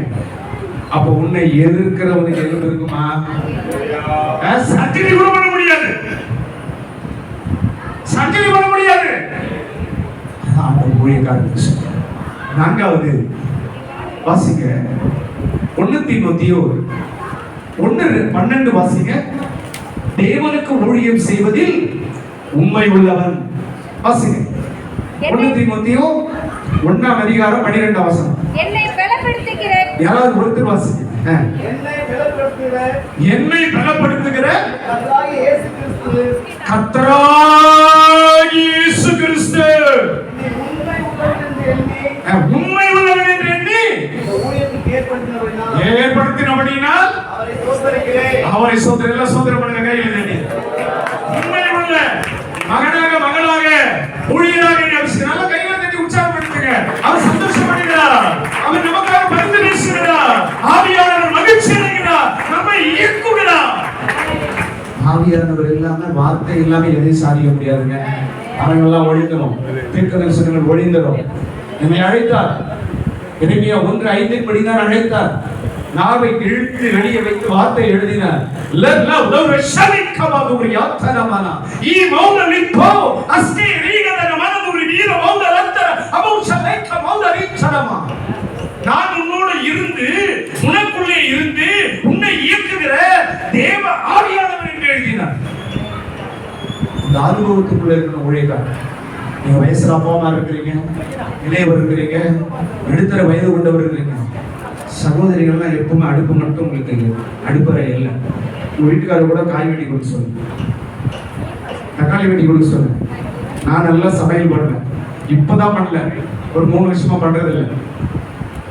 அப்ப உன்னை எதிர்க்கிறவனுக்கு எலும்பு இருக்குமா? சர்ஜரி கூட பண்ண முடியாது. சர்ஜரி பண்ண முடியாது. அந்த ஊழியக்காரனுக்கு சொல்ல. 4வது வாசிங்க 1 தீமோத்தேயு 1:12 வாசிங்க. தேவனுக்கு ஊழியம் செய்வதில் உண்மை உள்ளவன். வாசிங்க 1 தீமோத்தேயு 1ஆம் அதிகாரம் 12ஆம் வசனம். என்னை பலப்படுத்துகிற யாராவது ஒருத்தர் வாசிங்க. என்னை பலப்படுத்துகிற கர்த்தராகிய இயேசு கிறிஸ்து உண்மை உள்ளவன் என்று எண்ணி ஏற்படுத்தினபடினால் அவரை சோதனை சோதனை பண்ணுங்க. கையில் தண்ணி உண்மை உள்ள மகனாக மகளாக ஊழியராக நல்ல கையில தட்டி உற்சாகப்படுத்துங்க. அவர் சந்தோஷப்படுகிறார், அவர் நமக்காக பரிந்து பேசுகிறார், ஆவியானவர் மகிழ்ச்சி அடைகிறார், நம்மை இயக்குகிறார். ஆவியானவர் இல்லாம வார்த்தை இல்லாம எதையும் சாதிக்க முடியாதுங்க. அவங்கெல்லாம் ஒழிந்தரும், தீர்க்கதரிசனங்கள் ஒழிந்தரும். என்னை அழைத்தார், எரேமியா 1:5 படிதான் அழைத்தார். நாவை இழுத்து வெளியே வைத்து வார்த்தை எழுதினார். நான் உன்னோடு இருந்து உனக்குள்ளே இருந்து உன்னை இயக்குகிற தேவ ஆவியானவர் என்று எழுதினார். இந்த அனுபவத்துக்குள்ள இருக்கிற ஊழியக்காரர், நீங்க வயசுல அப்பாவா இருக்கிறீங்க, இளையவர் இருக்கிறீங்க, நடுத்தர வயது கொண்டவர் இருக்கிறீங்க. சகோதரிகள்லாம் எப்பவுமே அடுப்பு மட்டும் உங்களுக்கு அடுப்பறை இல்லை. உங்க வீட்டுக்காரர் கூட காய் வெட்டி கொடுக்க சொல்லுங்க, தக்காளி வெட்டி கொடுக்க சொல்லுங்க. நான் நல்லா சமையல் பண்ணுவேன், இப்பதான் பண்ணல, ஒரு 3 வருஷமா பண்றது இல்லை.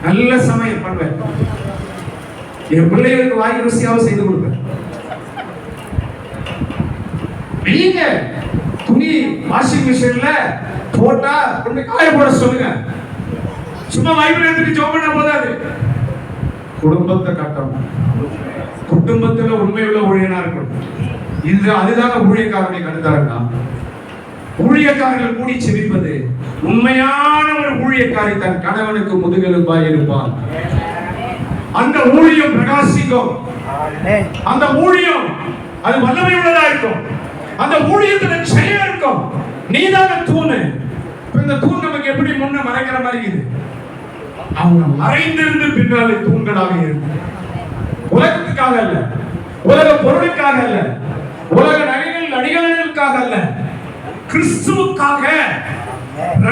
நல்ல சமையல் பண்ணுவேன், என் பிள்ளைகளுக்கு வாய் ருசியாவும் செய்து கொடுப்பேன். நீங்க துணி வாஷிங் மிஷின்ல போட்டா கொண்டு காய போட சொல்லுங்க. சும்மா வைப்ரேட் எடுத்து ஜாப் பண்ண போதாது. குடும்பத்தை கட்டணும், குடும்பத்துல உண்மையுள்ள ஊழியனா இருக்கணும். இது அதுதாங்க ஊழியக்காரனை கருத்தாருன்னா, ஊழியக்காரர்கள் கூடி செவிப்பது. உண்மையான ஒரு ஊழியக்காரி தன் கணவனுக்கு முதுகெலும்பாய் இருப்பான். அந்த ஊழியம் பிரகாசிக்கும், அந்த ஊழியம் அது வல்லமை உள்ளதா இருக்கும், அந்த ஊழியத்துல செயல் இருக்கும். நீதான தூணு. இந்த தூண் நமக்கு எப்படி முன்ன மறைக்கிற மாதிரி இது, அவங்க மறைந்திருந்து பின்னாலே தூண்களாக இருக்கும். உலகத்துக்காக அல்ல, உலக பொருளுக்காக அல்ல, உலக நடிகர்களுக்காக அல்ல, கிறிஸ்துவுக்காக,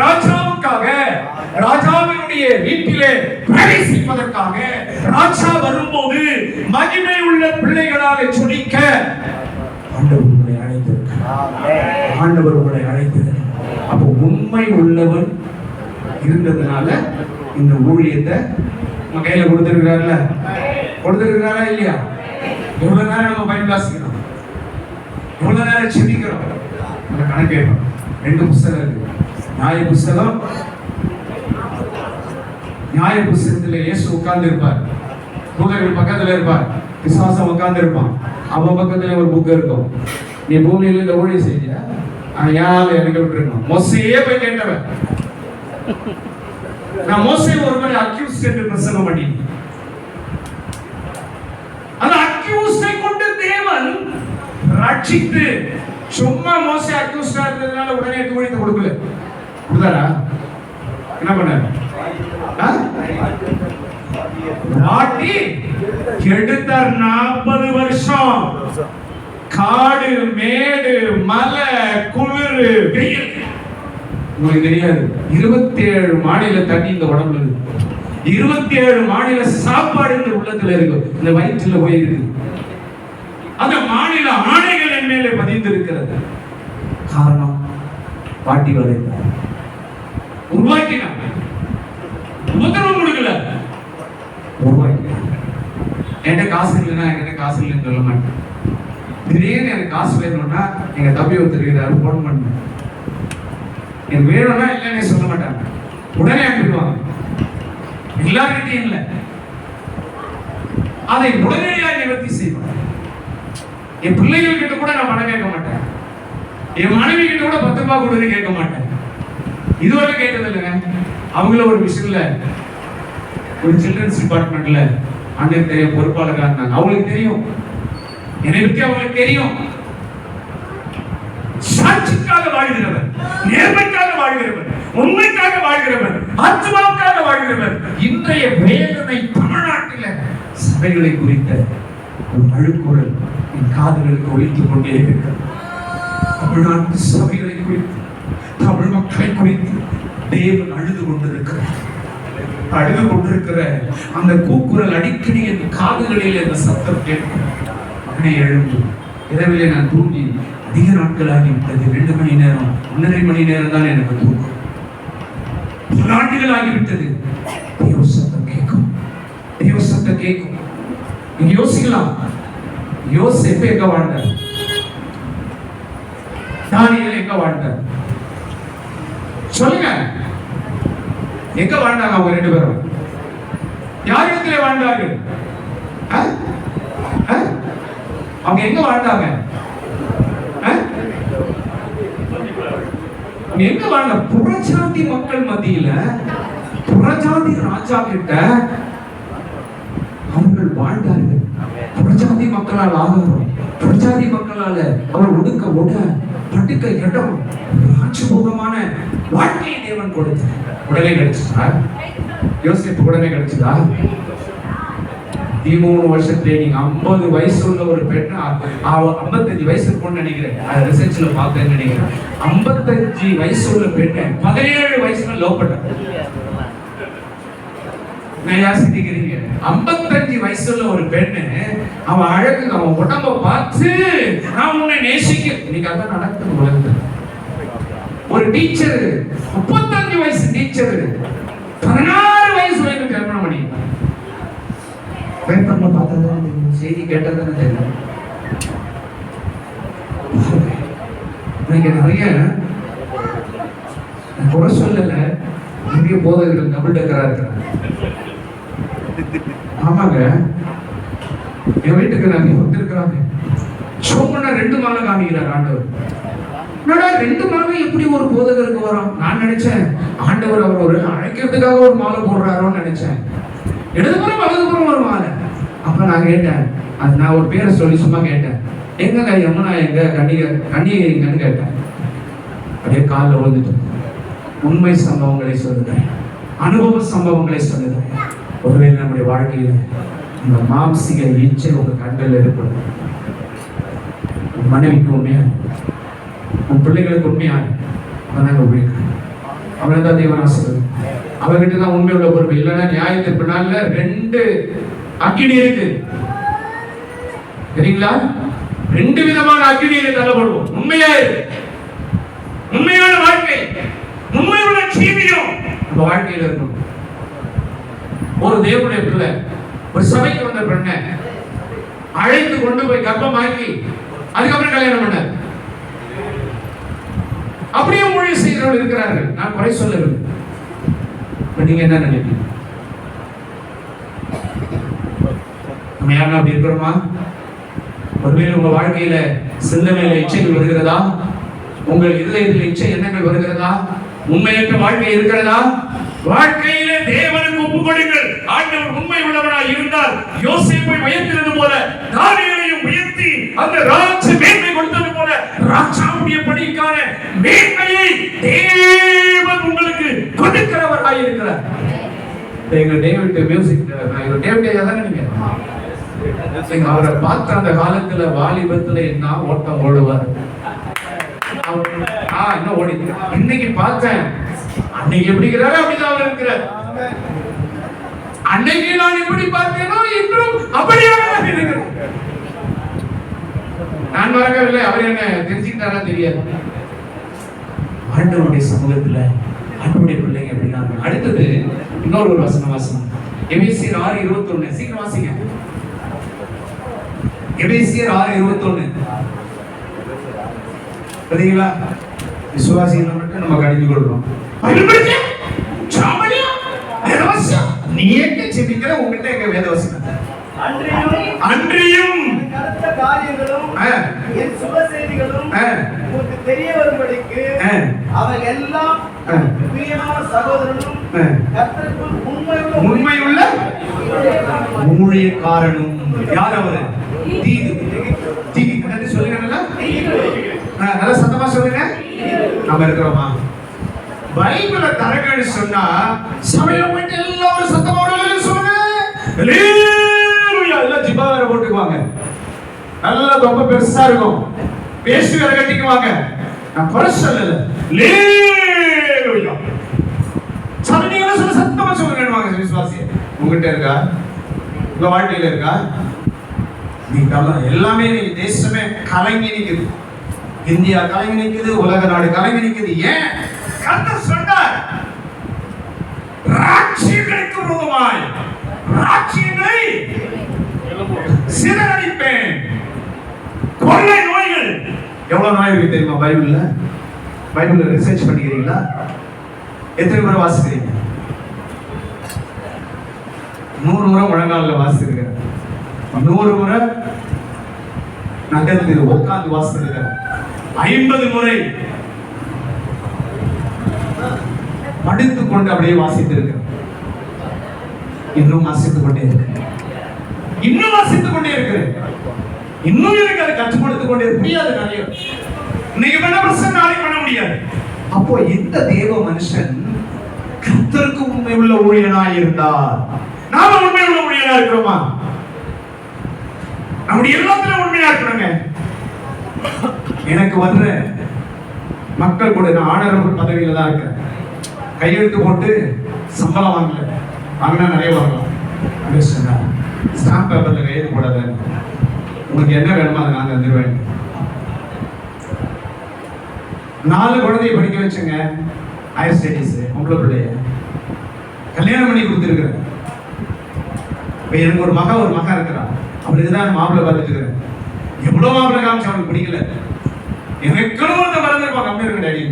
ராஜாவுக்காக, ராஜாவினுடைய வீட்டிலே பிரவேசிப்பதற்காக, ராஜா வரும்போது மகிமை உள்ள பிள்ளைகளாக சொடிக்க ஆண்டவர் உங்களை அழைத்திருக்கிறார். ஆண்டவர் உங்களை அழைத்திருக்கிறார். அப்போ உண்மை உள்ளவன் இருந்ததுனால இந்த ஊழியத்தை நம்ம கையில கொடுத்திருக்கிறார்ல, கொடுத்திருக்கிறாரா இல்லையா? எவ்வளவு நேரம் நம்ம பைபிள் வாசிக்கிறோம், எவ்வளவு நேரம் சிந்திக்கிறோம், அந்த கணக்கு கேட்போம். 2 புத்தகம் இருக்கு. நியாய புத்தகத்துல இயேசு உட்கார்ந்து இருப்பார், தூதர்கள் பக்கத்துல இருப்பார், விசுவாசம் உட்கார்ந்து இருப்பான், அவன் பக்கத்துல ஒரு புக் இருக்கும். நீ பூமியில இந்த ஊழியம் செய்ய யாரும் எனக்கு விட்டுருக்கணும். மோசையே போய் கேட்டவன், நான் மோசே ஒரு மாதிரி அக்யூஸ்ட் என்று பிரசங்கம் பண்ணி, அந்த அக்யூஸ்டை கொண்டு தேவன் ரட்சித்து, சும்மா மோசே அக்யூஸ்டா இருந்ததுனால உடனே ஊழியத்தை கொடுக்கல. கொடுத்தாரா? என்ன பண்ணாரு? வாட்டி கெடுத்தார். 40 வருஷம் காடு, மேடு, மலை, குளிர், வெயில். உங்களுக்கு தெரியாது, 27 மாநில தண்ணி இந்த உடம்புல இருக்கு, 27 மாநில சாப்பாடு இந்த உள்ளத்துல இருக்கு, இந்த வயிற்றுல போயிருக்கு. அந்த மாநில ஆணைகள் என் மேலே பதிந்திருக்கிறது. காரணம், பாட்டி வளைத்தார், உருவாக்கினார், உத்தரவு கொடுக்கல, உருவாக்கினார். என்கிட்ட காசு இல்லைன்னா என்கிட்ட காசு இல்லைன்னு சொல்ல மாட்டேன். திடீர்னு எனக்கு காசு வேணும்னா எங்க தம்பி ஒருத்தர் போன் பண்ண, எனக்கு வேணும்னா இல்லைன்னு சொல்ல மாட்டாங்க, உடனே அனுப்பிடுவாங்க. எல்லார்கிட்டையும் இல்லை, அதை உடனடியாக நிவர்த்தி செய்வாங்க. என் பிள்ளைகள் கிட்ட கூட நான் பணம் கேட்க மாட்டேன், என் மனைவி கிட்ட கூட 10 ரூபாய் கொடுத்து கேட்க மாட்டேன். இதுவரை கேட்டது இல்லைங்க. அவங்கள ஒரு விஷயம்ல, ஒரு சில்ட்ரன்ஸ் டிபார்ட்மெண்ட்ல அண்ணன் தெரியும் பொறுப்பாளராக இருந்தாங்க. அவங்களுக்கு தெரியும், என்னை பற்றி அவங்களுக்கு தெரியும். சாட்சிக்காக வாழ்கிறவர், நேர்மைக்காக வாழ்கிறவர், உண்மைக்காக வாழ்கிறவர், ஆத்மாவுக்காக வாழ்கிறவர். இன்றைய வேதனை தமிழ்நாட்டில் சபைகளை குறித்த ஒரு அழுக்குரல் என் காதுகளுக்கு ஒலித்துக் கொண்டே இருக்கிறது. தமிழ்நாட்டு சபைகளை குறித்து, தமிழ் மக்களை குறித்து தேவன் அழுது கொண்டிருக்கிறார். அழுது கொண்டிருக்கிற அந்த கூக்குரல் அடிக்கடி என் காதுகளில் அந்த சத்தம் கேட்கும். மகனை எழுந்து, இரவிலே நான் தூங்கி அதிக நாட்கள் ஆகிவிட்டது. 2 மணி நேரம், 1.5 மணி நேரம் தான் எனக்கு தூக்கம். பல ஆண்டுகள் ஆகிவிட்டது. தேவ சத்தம் கேட்கும், தேவ சத்தம் கேட்கும். நீங்க யோசிக்கலாம், யோசேப்பு எங்க வாழ்ந்தார்? தானியேல் எங்க வாழ்ந்தார்? சொல்லுங்க, எங்க வாழ்ந்தாங்க அவங்க ரெண்டு பேரும்? யார் இடத்துல வாழ்ந்தார்கள்? அவங்க எங்க வாழ்ந்தாங்க? எங்க வாழ்ந்த? புறஜாதி மக்கள் மத்தியில, புறஜாதி ராஜா கிட்ட அவர்கள் வாழ்ந்தார்கள். புறஜாதி மக்களால் ஆகாரம், புறஜாதி மக்களால அவர் ஒடுக்க உட படுக்க இடம், ராஜபோகமான வாழ்க்கையை தேவன் கொடுத்தார். உடனே கிடைச்சதா? யோசேப்பு உடனே கிடைச்சதா? 13 வருஷத்துல நீங்க 50 வயசு உள்ள ஒரு பெண்ணை 55 வயசு இருக்கும்னு நினைக்கிறேன், ரிசர்ச்ல பார்த்தேன்னு நினைக்கிறேன். 55 வயசு உள்ள பெண்ணை 17 வயசுல லவ் பண்ண. சிந்திக்கிறீங்க? 55 வயசுல ஒரு பெண்ணு, அவன் அழகு, அவன் உடம்ப பார்த்து நான் உன்னை நேசிக்க. இன்னைக்கு அதான் நடக்குது உலகத்துல. ஒரு டீச்சர் 35 வயசு டீச்சர் 16 வயசு வரைக்கும் திருமணம் பண்ணி பேப்பர்ல பார்த்தா செய்தி கேட்டதானே தெரியும். நிறைய குறை சொல்லல, நிறைய போதகர்கள் டபுள் டக்கரா இருக்கிறாங்க. ஆமாங்க, என் வீட்டுக்கு நிறைய வந்திருக்கிறாங்க. சோமனா 2 மாலை காமிக்கிறார் ஆண்டவர். என்னடா 2 மாலை எப்படி ஒரு போதகருக்கு வரும்? நான் நினைச்சேன் ஆண்டவர் அவர் ஒரு அழைக்கிறதுக்காக ஒரு மாலை போடுறாரோன்னு நினைச்சேன். இடதுபுறம் வலதுபுறம் ஒரு மாலை. அப்ப நான் கேட்டேன், அது நான் ஒரு பேரை சொல்லி சும்மா கேட்டேன், எங்க யமுனா எங்க கன்னிகை எங்கன்னு கேட்டேன். அப்படியே காலில் விழுந்துட்டேன். உண்மை சம்பவங்களை சொல்லுறேன், அனுபவ சம்பவங்களை சொல்லுறேன். ஒருவேளை நம்முடைய வாழ்க்கையில் இந்த மாம்சிக இச்சை உங்க கண்கள் ஏற்படும். உன் மனைவிக்கு உண்மையா, உன் பிள்ளைகளுக்கு உண்மையா அதாங்க உபயோகிக்கணும். அவனை தான் தேவனா சொல்லுது. அவர்கிட்ட தான் உண்மை உள்ள பொறுப்பு. இல்லைன்னா நியாயத்திற்கு நாள்ல 2 அக்கினி இருக்கு சரிங்களா? 2 விதமான அக்கினியில தள்ளப்படுவோம். உண்மையா இருக்கு, உண்மையான வாழ்க்கை, உண்மையுள்ள ஜீவியம் நம்ம வாழ்க்கையில இருக்கும். ஒரு தேவனுடைய பிள்ளை ஒரு சபைக்கு வந்த பெண்ணை அழைத்து கொண்டு போய் கர்ப்பமாக்கி அதுக்கப்புறம் கல்யாணம் பண்ணார். அப்படியே ஊழியம் செய்கிறவர்கள் இருக்கிறார்கள். நான் குறை சொல்லவில்லை. நீங்க என்ன நினைக்கிறீங்க? நம்ம யாரும் அப்படி இருக்கிறோமா? ஒருவேளை உங்க வாழ்க்கையில சிந்தனையில இச்சைகள் வருகிறதா? உங்கள் இதயத்தில் இச்சை எண்ணங்கள் வருகிறதா? உண்மையற்ற வாழ்க்கை இருக்கிறதா? வாழ்க்கையில தேவனுக்கு ஒப்புக் கொடுங்கள். ஆண்டவர் உண்மை உள்ளவராய் இருந்தால் யோசேப்பை உயர்த்தினது போல தானியேலையும் உயர்த்தி அந்த ராஜ மேன்மை கொடுத்தது போல ராஜாவுடைய பணிக்கான மேன்மையை தேவன் உங்களுக்கு கொடுக்கிறவராய் இருக்கிறார். எங்க டேவிட் மியூசிக் டேவிட் அதானே நீங்க அவரை பார்த்த அந்த காலத்துல வாலிபத்துல என்ன ஓட்டம் ஓடுவார். என்ன ஓடி இன்னைக்கு பார்த்தேன். அன்னைக்கு எப்படி இருக்கிறாரு அப்படிதான் அவர் இருக்கிறார். அன்னைக்கு நான் எப்படி பார்த்தேனோ இன்றும் அப்படியாக இருக்கிறேன். நான் மறக்கவில்லை. அவர் என்ன தெரிஞ்சுக்கிட்டாரா தெரியாது. ஆண்டவருடைய சமூகத்துல ஆண்டவருடைய பிள்ளைங்க அப்படின்னா. அடுத்தது இன்னொரு ஒரு வசனம் எபேசியர் 6:21. சீக்கிரம் வாசிங்க. எபேசியர் 6:21. சரிங்களா? விசுவாசிகளை மட்டும் நம்ம கடிந்து கொள்றோம். நீ எங்க ஜெபிக்கிற? உங்ககிட்ட எங்க வேதவசனம்? அன்றியும் காரியங்களும் என் சுப செய்திகளும் உங்களுக்கு தெரிய வரும்படிக்கு அவர் எல்லாம் பிரியமான சகோதரனும் கர்த்தருக்குள் உண்மையுள்ள ஊழியக்காரனும். யார் அவரு? தீது சொல்லுங்க. நல்ல சத்தமா சொல்லுங்க. நம்ம இருக்கிறோமா? பைபிள தரங்கன்னு சொன்னா சபையில போயிட்டு எல்லாரும் சத்தமா சொல்லுங்க. ஹல்லேலூயா. எல்லாம் ஜிப்பா வேற போட்டுக்குவாங்க. நல்லா ரொம்ப பெருசா இருக்கும். பேசி வேற கட்டிக்குவாங்க. நான் குறை சொல்லல. ஹல்லேலூயா. சபையில சொல்ல சத்தமா சொல்லுங்க. விசுவாசி உங்ககிட்ட இருக்கா? உங்க வாழ்க்கையில இருக்கா? நீங்க எல்லாமே நீங்க தேசமே கலங்கி நிக்குது. இந்தியா கலங்கி நிக்குது, உலக நாடு கலங்கி நிக்குது. ஏன்? கர்த்தர் சொன்னார். விரோதமாய் ராஜ்யங்களை சிதறடிப்பேன். கொள்ளை நோய்கள் எவ்வளவு நோய் இருக்கு தெரியுமா? பைபிள்ல ரிசர்ச் பண்ணிக்கிறீங்களா? எத்தனை முறை வாசிக்கிறீங்க? 100 முறை முழங்கால வாசிச்சிருக்கிறேன். 100 முறை நகர்ந்து உட்கார்ந்து வாசிச்சிருக்கிறேன். 50 முறை படித்துக் கொண்டு அப்படியே வாசித்திருக்கிறேன். இன்னும் வாசித்துக் கொண்டே இருக்கிறேன். இன்னும் வாசித்துக் கொண்டே இருக்கிறேன். இன்னும் எனக்கு அதை கற்றுக் கொடுத்துக் கொண்டே புரியாது. நிறைய இன்னைக்கு பண்ண பிரச்சனை நாளைக்கு பண்ண முடியாது. அப்போ இந்த தேவ மனுஷன் கர்த்தருக்கு உண்மை உள்ள ஊழியனாய் இருந்தார். நாம உண்மை உள்ள ஊழியனா இருக்கிறோமா? நம்முடைய எல்லாத்திலும் உண்மையா இருக்கணுங்க. எனக்கு வர்ற மக்கள் கூட நான் ஆனரபிள் பதவியில தான் இருக்கேன். கையெழுத்து போட்டு சம்பளம் வாங்கினா நிறைய வரலாம். ஸ்டாம்ப் பேப்பர்ல கையெழுத்து போடாத, உங்களுக்கு என்ன வேணுமோ அதை நான் தந்துடுவேன். 4 குழந்தைய படிக்க வச்சுங்க, ஹையர் ஸ்டடீஸ், பொம்பளை பிள்ளைய கல்யாணம் பண்ணி கொடுத்துருக்குறேன். இப்போ எனக்கு ஒரு மகன் இருக்கிறான். அவளுக்கு தான் மாப்பிள்ளை பார்த்துட்டு இருக்கிறேன். எவ்வளோ மாப்பிள்ளை காமிச்சு அவனுக்கு பிடிக்கல. எனக்குன்னு ஒருத்த மறந்துருப்பான், கம்மி இருக்கு டேடி.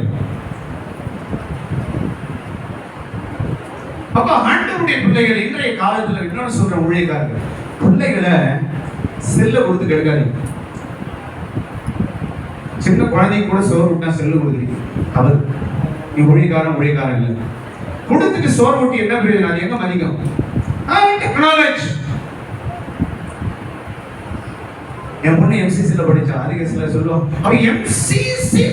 அப்ப ஆண்டவருடைய பிள்ளைகள் இன்றைய காலத்துல இன்னொன்னு சொல்ற ஊழியக்காரர்கள், பிள்ளைகளை செல்ல கொடுத்து கெடுக்காதீங்க. சின்ன குழந்தைக்கு கூட சோறு விட்டா செல்லு கொடுக்குறீங்க, அவர் நீ ஊழியக்காரன் இல்லை. கொடுத்துட்டு சோறு விட்டு என்ன பிரயோஜனம்? அது எங்க மதிக்கும்? டெக்னாலஜி. என் பொண்ணு எம்சிசில படிச்சா, அதிகசில சொல்லுவோம் அவ எம்சிசி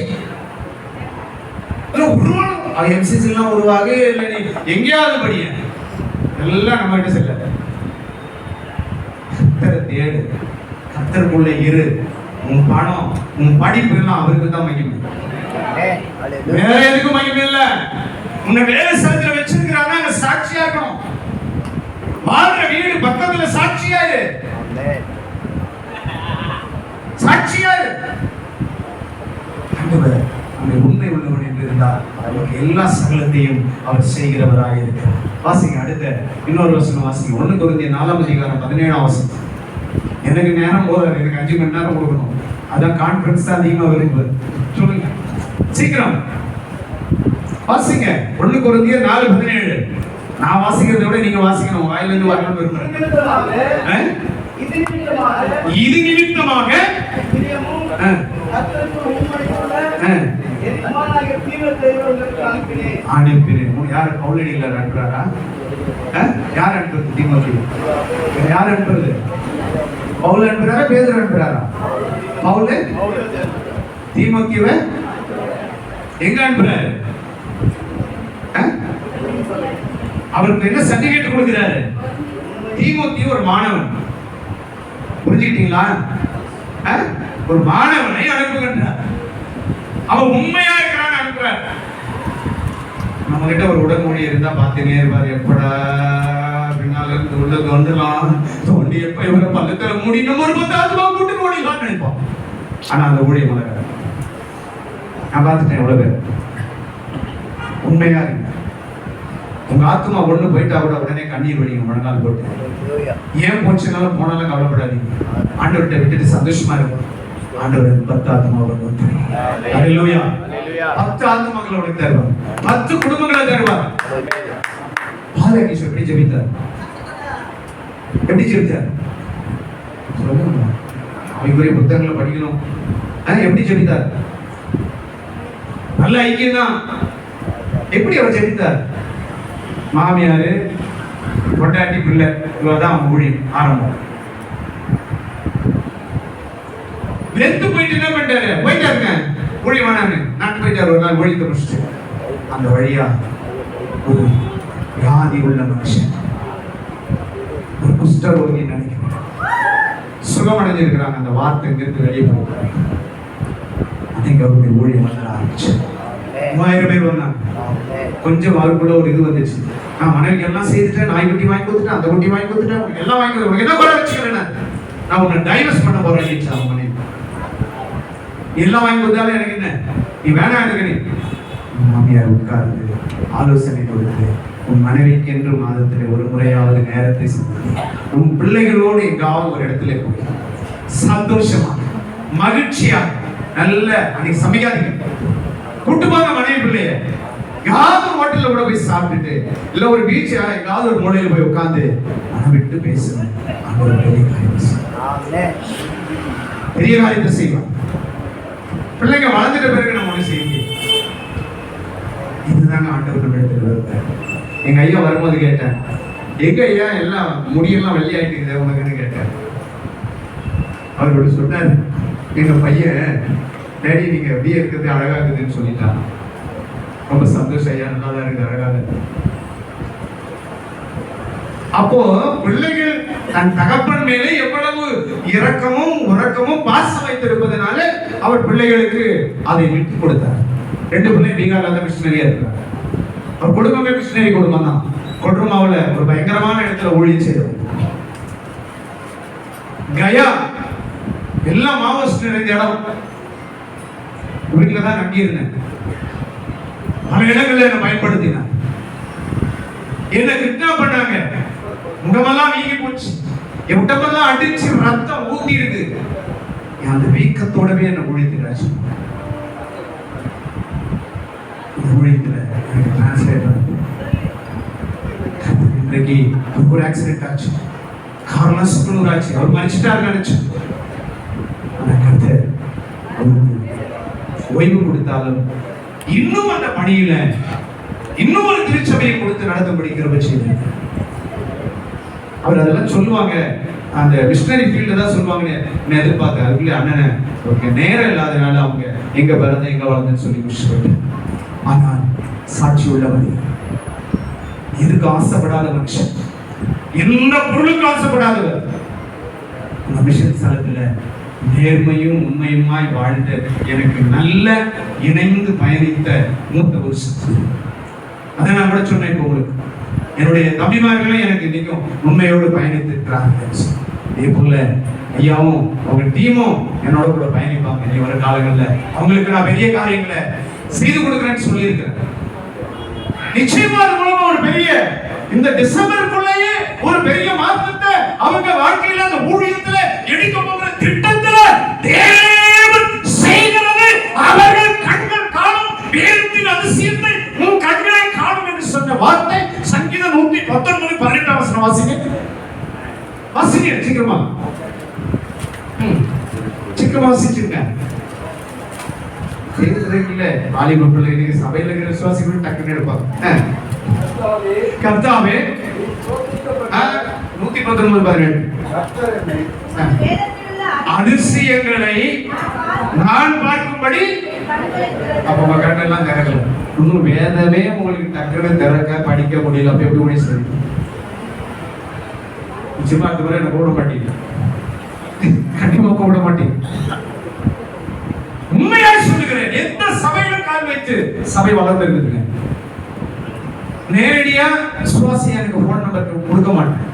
எம்சிசிலாம் உருவாக இல்லை, நீ எங்கேயாவது படிய எல்லாம் நம்ம கிட்ட செல்ல. கர்த்தரை தேடு, கர்த்தருக்குள்ள இரு. உன் பணம், உன் படிப்பு எல்லாம் அவருக்கு தான் மகிமை, வேற எதுக்கும் மகிமை இல்ல. உன்னை வேலை ஸ்தலத்துல வச்சிருக்கிறாங்க, அங்க சாட்சியா இருக்கணும். வாழ்ற வீடு பக்கத்துல சாட்சியா இரு, சாட்சியா இரு. அந்த உண்மை உள்ளவன் என்று இருந்தால் அவருக்கு எல்லா சகலத்தையும் அவர் செய்கிறவராக இருக்கிறார். வாசிங்க அடுத்த இன்னொரு வசனம் வாசிங்க. 1 கொரிந்தியர் 4:17 வசனம். எனக்கு நேரம் போதாது, எனக்கு 5 மணி நேரம் கொடுக்கணும். அதான் கான்ஃபரன்ஸ் தான் அதிகமாக விரும்புது. சொல்லுங்க சீக்கிரம் வாசிங்க. 1 கொரிந்தியர் 4:17. நான் வாசிக்கிறதை விட நீங்க வாசிக்கணும், வாயிலிருந்து வரணும் விரும்புறேன். இது நிமித்தமாக அனுப்பினேன். யார் பவுலடியில் அனுப்புறாரா? யார் அனுப்புறது? தீமோத்தேயு. யார் அனுப்புறது? பவுல் அனுப்புறாரா? பேதுரு அனுப்புறாரா? பவுல் தீமோத்தேயுவை எங்க அனுப்புறாரு? அவருக்கு என்ன சர்டிபிகேட் கொடுக்கிறாரு? தீமோத்தேயு ஒரு மாணவன், புரிஞ்சுக்கிட்டீங்களா? ஒரு மாணவனை அனுப்புகின்றார். அவன் உண்மையா இருக்கிறான்னு அனுப்புறார். நம்ம கிட்ட ஒரு உடம்புடி இருந்தா பாத்துனே இருப்பாரு, எப்படா பின்னால இருந்து உள்ள தோண்டலாம், தோண்டி எப்ப இவரை பள்ளத்துல மூடி நம்ம ஒரு 10,000 ரூபாய் கூட்டு ஓடிடலாம்னு நினைப்போம். ஆனா அந்த ஊழியம் உலக நான் பார்த்துட்டேன். எவ்வளவு பேர் உண்மையா இருக்கு. உங்க ஆத்மா ஒண்ணு போயிட்டா கூட உடனே கண்ணீர் வடிங்க, முழங்கால் போட்டு. ஏன் போச்சுனாலும் போனாலும் கவலைப்படாதீங்க. ஆண்டவர்கிட்ட விட்டுட்டு சந்தோஷமா இருக்கும். ஆண்டவர் 10 ஆத்மாவை அல்லேலூயா 10 ஆத்மாக்களை உனக்கு தருவார், 10 குடும்பங்களை தருவார். பாலகிஷ் எப்படி ஜெபித்தார்? எப்படி ஜெபித்தார் சொல்லுங்க. அவங்களுடைய புத்தகங்களை படிக்கணும். எப்படி ஜெபித்தார்? நல்ல ஐக்கியம் தான். எப்படி அவர் ஜெபித்தார்? மாமியாரு பொண்டாட்டி பிள்ளை இவ்வளவுதான் அவங்க ஊழியம் ஆரம்பம். வெந்து போயிட்டு என்ன பண்ணிட்டாரு? போயிட்டாருங்க ஊழியம் வேணான்னு நாட்டு போயிட்டாரு. ஒரு நாள் ஊழியத்தை முடிச்சுட்டு அந்த வழியா ஒரு வியாதி உள்ள மனுஷன், ஒரு குஷ்டரோகி நினைக்கிறேன், சுகம் அடைஞ்சிருக்கிறாங்க. அந்த வார்த்தை இங்கிருந்து வெளியே போகிறாங்க. அன்னைக்கு அவருடைய ஊழியம் வர ஆரம்பிச்சு 3000 பேர் வந்தாங்க. கொஞ்சம் அவருக்குள்ள ஒரு இது வந்துச்சு. நான் மனைவிக்கு எல்லாம் செய்துட்டேன், நாய் குட்டி வாங்கி கொடுத்துட்டேன், அந்த குட்டி வாங்கி கொடுத்துட்டேன், எல்லாம் வாங்கி கொடுத்து என்ன கூட வச்சுக்கிறேன், நான் உன்னை டைவர்ஸ் பண்ண போறேன். அவங்க மனைவி எல்லாம் வாங்கி கொடுத்தாலும் எனக்கு என்ன, நீ வேணாம் எனக்கு. நீ மாமியார் உட்கார்ந்து ஆலோசனை கொடுத்து உன் மனைவிக்கு என்று மாதத்தில் ஒரு முறையாவது நேரத்தை செலுத்தி உன் பிள்ளைகளோடு எங்காவது ஒரு இடத்துல போய் சந்தோஷமா மகிழ்ச்சியா நல்ல அன்னைக்கு சமைக்காதீங்க, கூட்டு போங்க மனைவி பிள்ளைய யாவது ஹோட்டல்ல கூட போய் சாப்பிட்டுட்டு இல்ல ஒரு பீச் எங்காவது ஒரு மூலையில போய் உட்கார்ந்து மனம் விட்டு பேசுவேன். பெரிய காரியத்தை செய்வான். பிள்ளைங்க வளர்ந்துட்ட பிறகு நம்ம ஒண்ணு செய்ய முடியும். இதுதாங்க ஆண்டவர் எடுத்துட்டு. எங்க ஐயா வரும்போது கேட்டேன், எங்க ஐயா எல்லாம் முடியெல்லாம் வெள்ளையாயிட்டு உனக்குன்னு கேட்டேன். அவரோட சொன்னாரு, எங்க பையன் டேடி நீங்க அப்படியே இருக்கிறது அழகா இருக்குதுன்னு சொல்லிட்டான். ரொம்ப சந்தோஷம் ஐயா, நல்லா தான் இருக்குது, அழகா இருக்கு. அப்போ பிள்ளைகள் தன் தகப்பன் மேலே எவ்வளவு இரக்கமும் உறக்கமும் பாசம் வைத்திருப்பதனால அவர் பிள்ளைகளுக்கு அதை விட்டு கொடுத்தார். 2 பிள்ளை பீகார்ல தான் மிஷினரியா இருக்கிறார். அவர் குடும்பமே மிஷினரி குடும்பம் தான். கொட்ருமாவுல ஒரு பயங்கரமான இடத்துல ஊழியம் செய்தவர். கயா எல்லாம் மாவோயிஸ்ட் நிறைந்த இடம். வீட்டுல தான் நம்பி இருந்தேன். பல இடங்கள்ல என்ன பயன்படுத்தினார். என்ன கிட்னாப் பண்ணாங்க. முகமெல்லாம் வீங்கி போச்சு, என் உடம்பெல்லாம் அடிச்சு ரத்தம் ஊத்தி இருக்கு. அந்த வீக்கத்தோடவே என்ன ஊழியத்துக்காச்சு. ஊழியத்துல எனக்கு டிரான்ஸ்லேட் ஆகுது. இன்றைக்கு ஒரு ஆக்சிடென்ட் ஆச்சு, காரணம் சுக்குநூறு ஆச்சு, அவர் மறிச்சிட்டாரு நினைச்சு. அந்த கர்த்தர் ஓய்வு கொடுத்தாலும் இன்னும் அந்த பணியில இன்னும் ஒரு திருச்சபையை கொடுத்து நடத்தபடி கிருபை செய்தார். அவர் அதெல்லாம் சொல்லுவாங்க, அந்த மிஷனரி ஃபீல்டு தான் சொல்லுவாங்க. நான் எதிர்பார்த்தேன். அதுக்குள்ளே அண்ணனை நேரம் இல்லாதனால அவங்க எங்க பிறந்த எங்க வளர்ந்தேன்னு சொல்லி முடிச்சு. ஆனால் சாட்சி உள்ளவர், எதுக்கு ஆசைப்படாத மனுஷன், எந்த பொருளுக்கு ஆசைப்படாதவர். அந்த மிஷன் ஸ்தலத்துல நேர்மையும் உண்மையுமாய் வாழ்ந்த எனக்கு நல்ல இணைந்து பயணித்த மூத்த ஒரு சக்தி. அதை நான் கூட சொன்னேன். இப்போ உங்களுக்கு என்னுடைய தம்பிமார்களும் எனக்கு இன்னைக்கும் உண்மையோடு பயணித்திருக்கிறார்கள். இதே போல ஐயாவும் அவங்க டீமும் என்னோட கூட பயணிப்பாங்க. இனி வர காலங்களில் அவங்களுக்கு நான் பெரிய காரியங்களை செய்து கொடுக்குறேன்னு சொல்லியிருக்கிறேன். நிச்சயமா அது மூலமா ஒரு பெரிய இந்த டிசம்பருக்குள்ளேயே ஒரு பெரிய மாற்றத்தை அவங்க வாழ்க்கையில அந்த ஊழியத்துல எடுக்க போகிற திட்டத்துல தேவன் செய்கிறது. அவர்கள் கண்கள் காணும் வேதத்தின் அதிசயத்தை உன் கண்களை காணும் என்று சொன்ன வார்த்தை சங்கீதம் 119:18 வாசிங்க. வாசிங்க சீக்கிரமா, சீக்கிரமா வாசிச்சுங்க. வாலிப பிள்ளைங்க சபையில இருக்கிற விசுவாசிகள் டக்குன்னு எடுப்பாங்க. கர்த்தாவே 119:18 அதிசயங்களை நான் பார்க்கும்படி. அப்ப உங்க கண்ணெல்லாம் திறக்கல. இன்னும் வேதமே உங்களுக்கு டக்குன்னு திறக்க படிக்க முடியல. அப்ப எப்படி ஒண்ணு சொல்லி நிச்சயமா அது வரை என்ன கூட மாட்டீங்க, கண்டிப்பா கூட மாட்டீங்க. உண்மையா சொல்லுகிறேன், எந்த சபையில கால் வைத்து சபை வளர்ந்துருக்குங்க. நேரடியா விசுவாசி எனக்கு போன் நம்பர் கொடுக்க மாட்டேன்,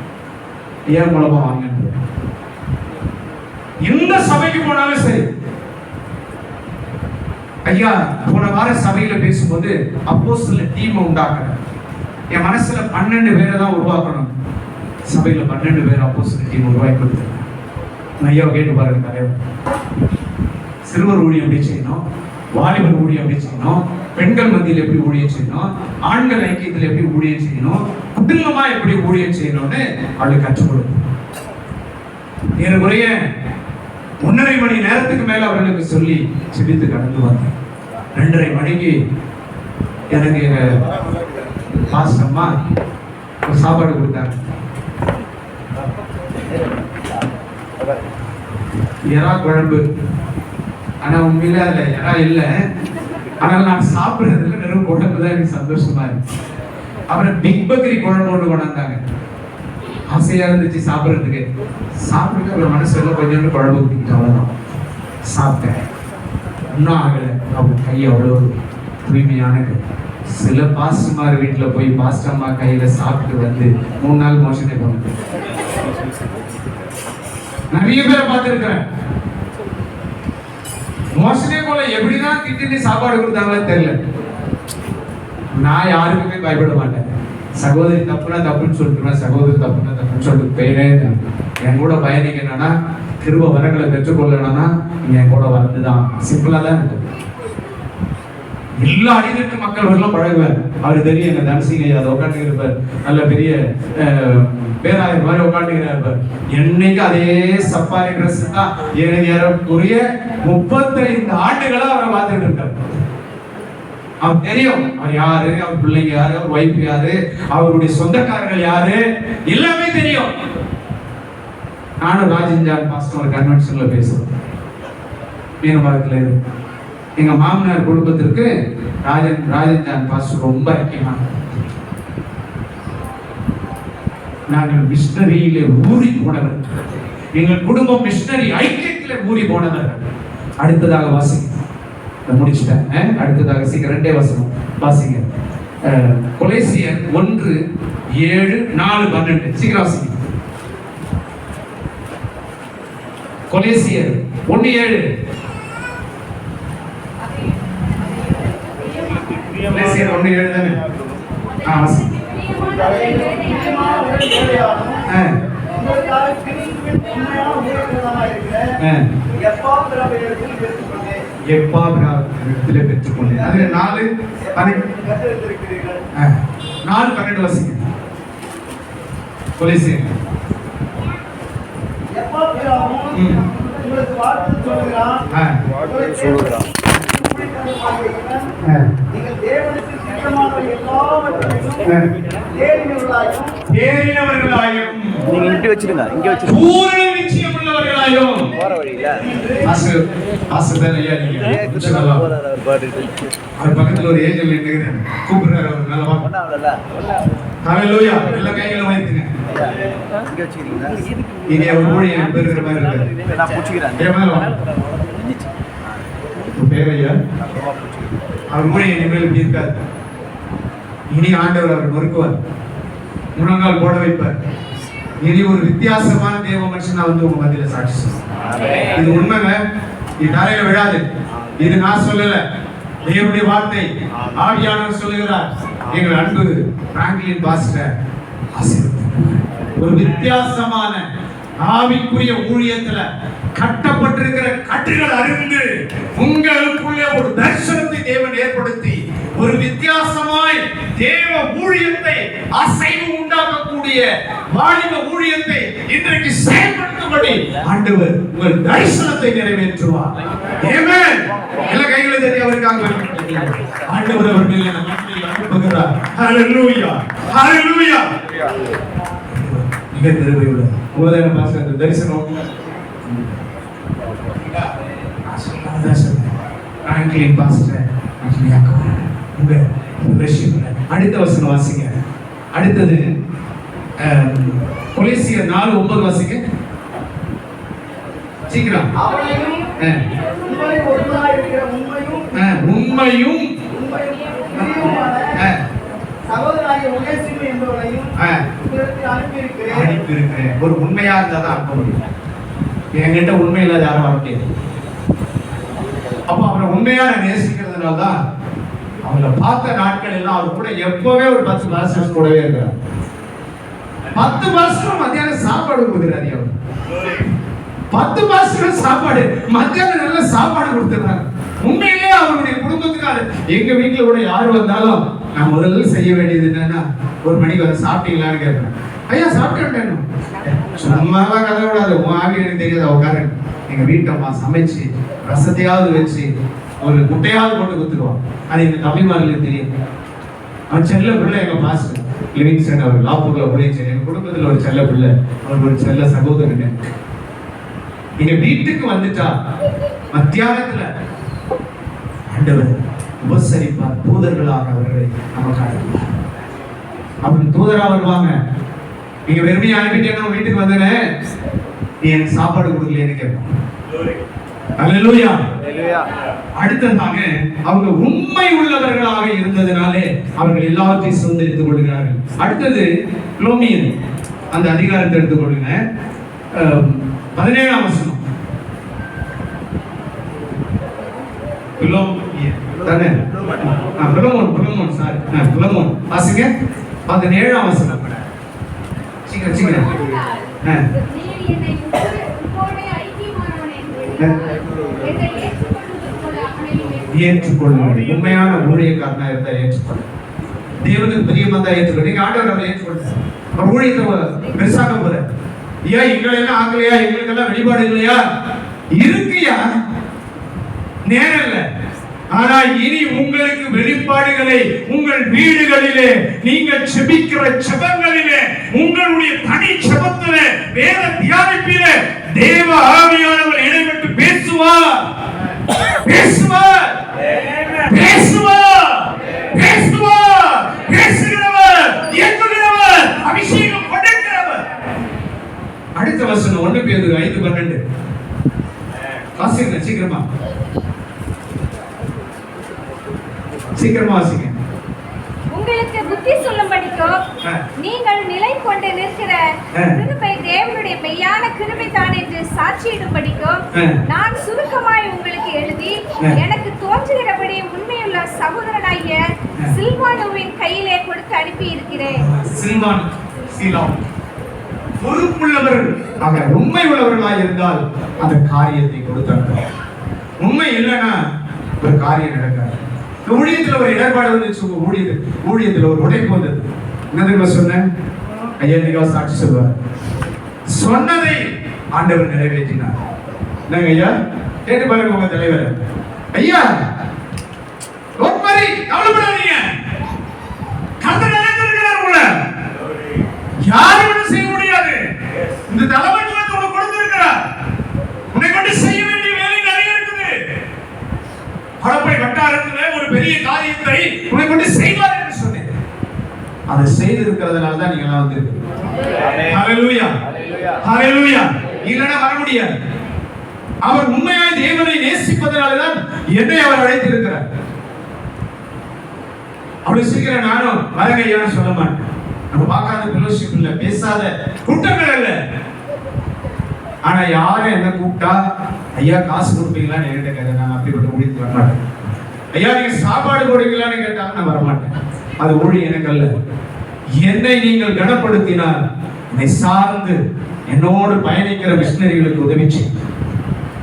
ஏன் மூலமா வாங்க. எந்த சபைக்கு போனாலும் சரி, ஐயா போன வார சபையில பேசும்போது அப்போஸ்தலர் டீம் உண்டாக்குறேன். என் மனசுல 12 பேரை தான் உருவாக்கணும். சபையில 12 பேர் அப்போஸ்தலர் டீம் உருவாக்கி கொடுத்தேன். ஐயா கேட்டு பாருங்க, தலைவர் சிறுவர் ஊழியம் எப்படி செய்யணும், வாலிபர் ஊழியம் எப்படி செய்யணும், பெண்கள் மத்தியில் எப்படி ஊழியம் செய்யணும், ஆண்கள் ஐக்கியத்தில் எப்படி ஊழியம் செய்யணும், குடும்பமா எப்படி ஊழியம் செய்யணும்னு அவளுக்கு கற்றுக் கொடுக்கும். ஏறக்குறைய 1.5 மணி நேரத்துக்கு மேல அவர்களுக்கு சொல்லி சிரித்து கடந்து வந்தேன். 2:30 மணிக்கு எனக்கு எங்க பாஸ்டம்மா ஒரு சாப்பாடு கொடுத்தாங்க. எறா குழம்பு. ஆனா உண்மையில அதுல எறா இல்லை. ஆனால் நான் சாப்பிடுறதுல வெறும் குழம்பு தான் எனக்கு சந்தோஷமா இருக்கு. அப்புறம் பிக் பக்ரி குழம்பு ஒன்று கொண்டாந்தாங்க. ஆசையா இருந்துச்சு சாப்பிட்றதுக்கு. சாப்பிட்டு ஒரு மனசு எல்லாம் கொஞ்சம் குழம்பு ஊற்றிக்கிட்டு அவ்வளோதான் சாப்பிட்டேன். இன்னும் ஆகலை. அவங்க கை அவ்வளோ தூய்மையான கை. சில பாஸ்டர்மார் வீட்டில் போய் பாஸ்டர்மா கையில சாப்பிட்டு வந்து 3 நாள் மோஷனே போனது நிறைய பேரை பார்த்துருக்கிறேன். மோஷனே போல எப்படிதான் திட்டி சாப்பாடு கொடுத்தாங்களே தெரியல. நான் யாருக்குமே பயப்பட மாட்டேன். சகோதரி தப்புனா தப்புன்னு சொல்லிட்டு, சகோதரி தப்புனா தப்புன்னு சொல்லிட்டு போயினே என் கூட பயணிக்கணும்னா, கிருப வரங்களை பெற்றுக்கொள்ளணும்னா நீங்க என் கூட வந்துதான். சிம்பிளா தான் இருக்கு. எல்லா அடிநட்டு மக்கள் வரலாம் பழகுவார். அவரு தெரியும் எங்க தனசிங்க அதை உட்காந்து இருப்பார், நல்ல பெரிய பேராயர் மாதிரி உட்காந்துக்கிறார். என்னைக்கு அதே சப்பாரி ட்ரெஸ் தான் ஏறக்குறைய 35 ஆண்டுகளா அவரை பார்த்துட்டு இருக்காரு. அவர் தெரியும் அவர் யாரு, அவர் பிள்ளைங்க யாரு, அவர் வைஃப் யாரு, அவருடைய சொந்தக்காரர்கள் யாரு, எல்லாமே தெரியும். நானும் ராஜன் பாஸ்டர் ஒரு கன்வென்ஷன்ல பேசுறேன் மீனபாகத்துல. எங்க மாமனார் குடும்பத்திற்கு ராஜன் பாஸ்டர் ரொம்ப முக்கியமான. நாங்கள் மிஷனரியிலே ஊறி போனவர். எங்கள் குடும்பம் மிஷனரி ஐக்கியத்திலே ஊறி போனவர். அடுத்ததாக வாசிங்க, முடிச்சுட்டேன். அடுத்ததாக சீக்கிரம் 2 வசனம் வாசிங்க. கொலேசியர் 1:7-4-12 சீக்கிரம் வாசிங்க. கொலேசியர் 1:7. கொலேசியர் 1:7 தானே? வாசிங்க. பெற்றுக்கொண்டேன். அது 4:12 வாசிங்க. கொலேசியர் பூரண நிச்சயமுள்ளவர்களாயும் பக்கத்துல ஒரு ஏஞ்சல் நின்னுகிறேன், கூப்பிடுறாரு. அவர் நல்ல ஹல்லேலூயா. எல்லா கைகளும் வைத்துங்க. இங்கே ஒரு ஊழியர் பெறுகிற மாதிரி இருக்காரு. பேரையா அவர் ஊழியர் இனிமேல் இப்படி இருக்காரு. இனி ஆண்டவர் அவர் நொறுக்குவார், முழங்கால் போட வைப்பார். இனி ஒரு வித்தியாசமான தேவ மனுஷனா வந்து உங்க மத்தியில சாட்சி சொல்லுவார். இது உண்மைங்க, இது தரையில விழாது. இது நான் சொல்லல, தேவனுடைய வார்த்தை. ஆவியானவர் சொல்லுகிறார். எங்கள் அன்பு பிராங்க்லின் பாஸ்டர் ஒரு வித்தியாசமான ஆவிக்குரிய ஊழியத்துல கட்டப்பட்டிருக்கிற கட்டுகள் அருந்து உங்களுக்குள்ளே ஒரு தரிசனத்தை தேவன் ஏற்படுத்தி ஒரு வித்தியாசமாய் தேவ ஊழியத்தை அசைவு உண்டாக்கக்கூடிய வாலிப ஊழியத்தை இன்றைக்கு செயல்படுத்தும்படி ஆண்டவர் உங்கள் தரிசனத்தை நிறைவேற்றுவார். ஆமென். எல்லா கைகளை தட்டி அவருக்காக ஆண்டவர் அவர் மேல் நம்மை அனுப்புகிறார். ஹல்லேலூயா, ஹல்லேலூயா. மிக கிருபையுள்ள உபதேச பாஸ்டர் தரிசனம் பிராங்க்லின் பாஸ்டர் அடுத்த வசனம் வாசிங்க. அடுத்தது கொலேசியர் 4:9 வாசிங்க சீக்கிரம். உண்மையும் அனுப்பியிருக்கிறேன். ஒரு உண்மையா இருந்தாதான் அனுப்ப முடியும். என்கிட்ட உண்மை இல்லாத யாரும் வர முடியாது. அப்ப அவரை உண்மையா நான் நேசிக்கிறதுனால தான் அவங்கள பார்த்த நாட்கள் எல்லாம் அவர் கூட எப்பவே ஒரு 10 மாசம் கூடவே இருக்கிறார். 10 மாசம் மத்தியானம் சாப்பாடு கொடுக்குறாரு. அவர் 10 மாசம் சாப்பாடு மத்தியானம் நல்ல சாப்பாடு கொடுத்துறாங்க. உண்மையிலேயே அவருடைய குடும்பத்துக்காரு. எங்க வீட்டுல கூட யாரு வந்தாலும் நான் முதல்ல செய்ய வேண்டியது என்னன்னா, 1 மணிக்கு வந்து சாப்பிட்டீங்களான்னு கேட்பேன். ஐயா சாப்பிட்டேன். சும்மாலாம் கதை விடாது, உன் ஆவி எனக்கு தெரியாத உட்காரு. எங்க வீட்டம்மா சமைச்சு ரசத்தையாவது வச்சு ஒரு முட்டையாவது போட்டு கொடுத்துருவான். அது எங்க தம்பிமார்களுக்கு தெரியும். அவன் செல்ல பிள்ளை எங்க பாஸ்டர் லிவிங்ஸ்டன் அவர் லாப்பூர்ல ஊழியர். எங்க குடும்பத்துல ஒரு செல்ல பிள்ளை, அவருக்கு ஒரு செல்ல சகோதரன். எங்க வீட்டுக்கு வந்துட்டா மத்தியானத்துல ஆண்டவர் உபசரிப்பார். தூதர்களாக அவர்களை நமக்கு அனுப்புவார். அப்படி தூதரா வருவாங்க. நீங்க வெறுமையா அனுப்பிட்டேன்னா வீட்டுக்கு வந்தேனே, நீ எனக்கு சாப்பாடு கொடுக்கலையேன்னு கேட்பான். அல்லேலூயா. அடுத்ததாக அவங்க உண்மை உள்ளவர்களாக இருந்ததினாலே அவர்கள் எல்லாவற்றையும் சுதந்திரித்துக் கொள்கிறார்கள். அடுத்தது குலோமியன் அந்த அதிகாரத்தை எடுத்துக் கொள்ளுங்க. 17ஆம் வசனம். குலோமியன் தானே? குலோமோன் சாரி, குலோமோன் வாசிங்க. 17ஆம் வசனம். சீக்கிரம் சீக்கிரம். ஏற்றுக்கொள்ளுங்கள். உண்மையான ஊழியக்காரனா இருந்தா ஏற்றுக்கொள்ளுங்க. தேவனுக்கு பிரியமா தான் ஏற்றுக்கொள்ளுங்க. நீங்க ஆண்டவர் அவரை ஏற்றுக்கொள்ளுங்க. ஊழியத்தை பெருசாக போற ஏன் எங்களை எல்லாம் ஆகலையா, எங்களுக்கு எல்லாம் வெளிப்பாடு இல்லையா? இருக்குயா, நேரம் இல்ல. ஆனா இனி உங்களுக்கு வெளிப்பாடுகளை உங்கள் வீடுகளிலே, நீங்கள் செபிக்கிற செபங்களிலே, உங்களுடைய தனி செபத்திலே, வேத தியானிப்பிலே தேவ ஆவியானவர் இடைப்பட்டு பேசுவார், பேசுவார், பேசுவார், பேசுவார், பேசுகிறவர், இயக்குகிறவர், அபிஷேகம் கொடுக்கிறவர். அடுத்த வசனம் 1 பேதுரு 5:12. வாசிங்க சீக்கிரமா, சீக்கிரமா வாசிங்க. உங்களுக்கு புத்தி சொல்லும்படிக்கோ நீங்கள் நிலை கொண்டு நிற்கிற கிருபை தேவனுடைய மெய்யான கிருபை தான் என்று சாட்சியிடும்படிக்கோ நான் சுருக்கமாய் உங்களுக்கு எழுதி எனக்கு தோன்றுகிறபடி உண்மையுள்ள சகோதரனாகிய சில்வானுவின் கையிலே கொடுத்து அனுப்பி இருக்கிறேன். சில்வான், சீலாம் பொறுப்புள்ளவர்கள், ஆக உண்மை உள்ளவர்களாக இருந்தால் அந்த காரியத்தை கொடுத்தாங்க. உண்மை இல்லைன்னா ஒரு காரியம் நடக்காது. ஊழியத்தில் ஒரு இடர்பாடு வந்து ஊழியத்தில் ஒரு உடைப்பு வந்தது. என்ன சொன்னேன்? ஐயா நீங்க சாட்சி சொல்வார். சொன்னதை ஆண்டவர் நிறைவேற்றினார். என்னங்க ஐயா, கேட்டு பாருங்க உங்க தலைவர். ஐயா கவலைப்படாதீங்க, கர்த்தர் நினைத்திருக்கிறார் உங்களை. யாரும் ஒன்றும் செய்ய முடியாது. இந்த தலைமைத்துவத்தை உனக்கு கொடுத்திருக்கிறார். உன்னை கொண்டு செய்ய வேண்டிய வேலை நிறைய இருக்குது. படப்பை வட்டாரத்தில் ஒரு பெரிய காரியத்தை உன்னை கொண்டு செய்வார் என்று சொன்னேன். அதை செய்திருக்கிறதுனால தான் நீங்க எல்லாம் வந்திருக்கீங்க. ஹல்லேலூயா, ஹல்லேலூயா. இல்லைன்னா வர முடியாது. அவர் உண்மையாய் தேவனை நேசிப்பதனால தான் என்னை அவர் அழைத்திருக்கிறார். அப்படி சீக்கிரம் நானும் வரங்க ஐயான்னு சொல்ல மாட்டேன். நம்ம பார்க்காத ஃபெலோஷிப் இல்ல, பேசாத கூட்டங்கள் இல்ல. ஆனா யாரும் என்ன கூப்பிட்டா ஐயா காசு கொடுப்பீங்களான்னு என்கிட்ட கேட்க, நான் அப்படிப்பட்ட ஊழியத்துக்கு வர மாட்டேன். ஐயா நீங்க சாப்பாடு போடுவீங்களான்னு கேட்டாங்க, நான் வரமாட்டேன். அது ஊழியம் எனக்கு அல்ல. என்னை நீங்கள் கனப்படுத்தினால் என்னை சார்ந்து என்னோடு பயணிக்கிற மிஷனரிகளுக்கு உதவி செய்யுங்க.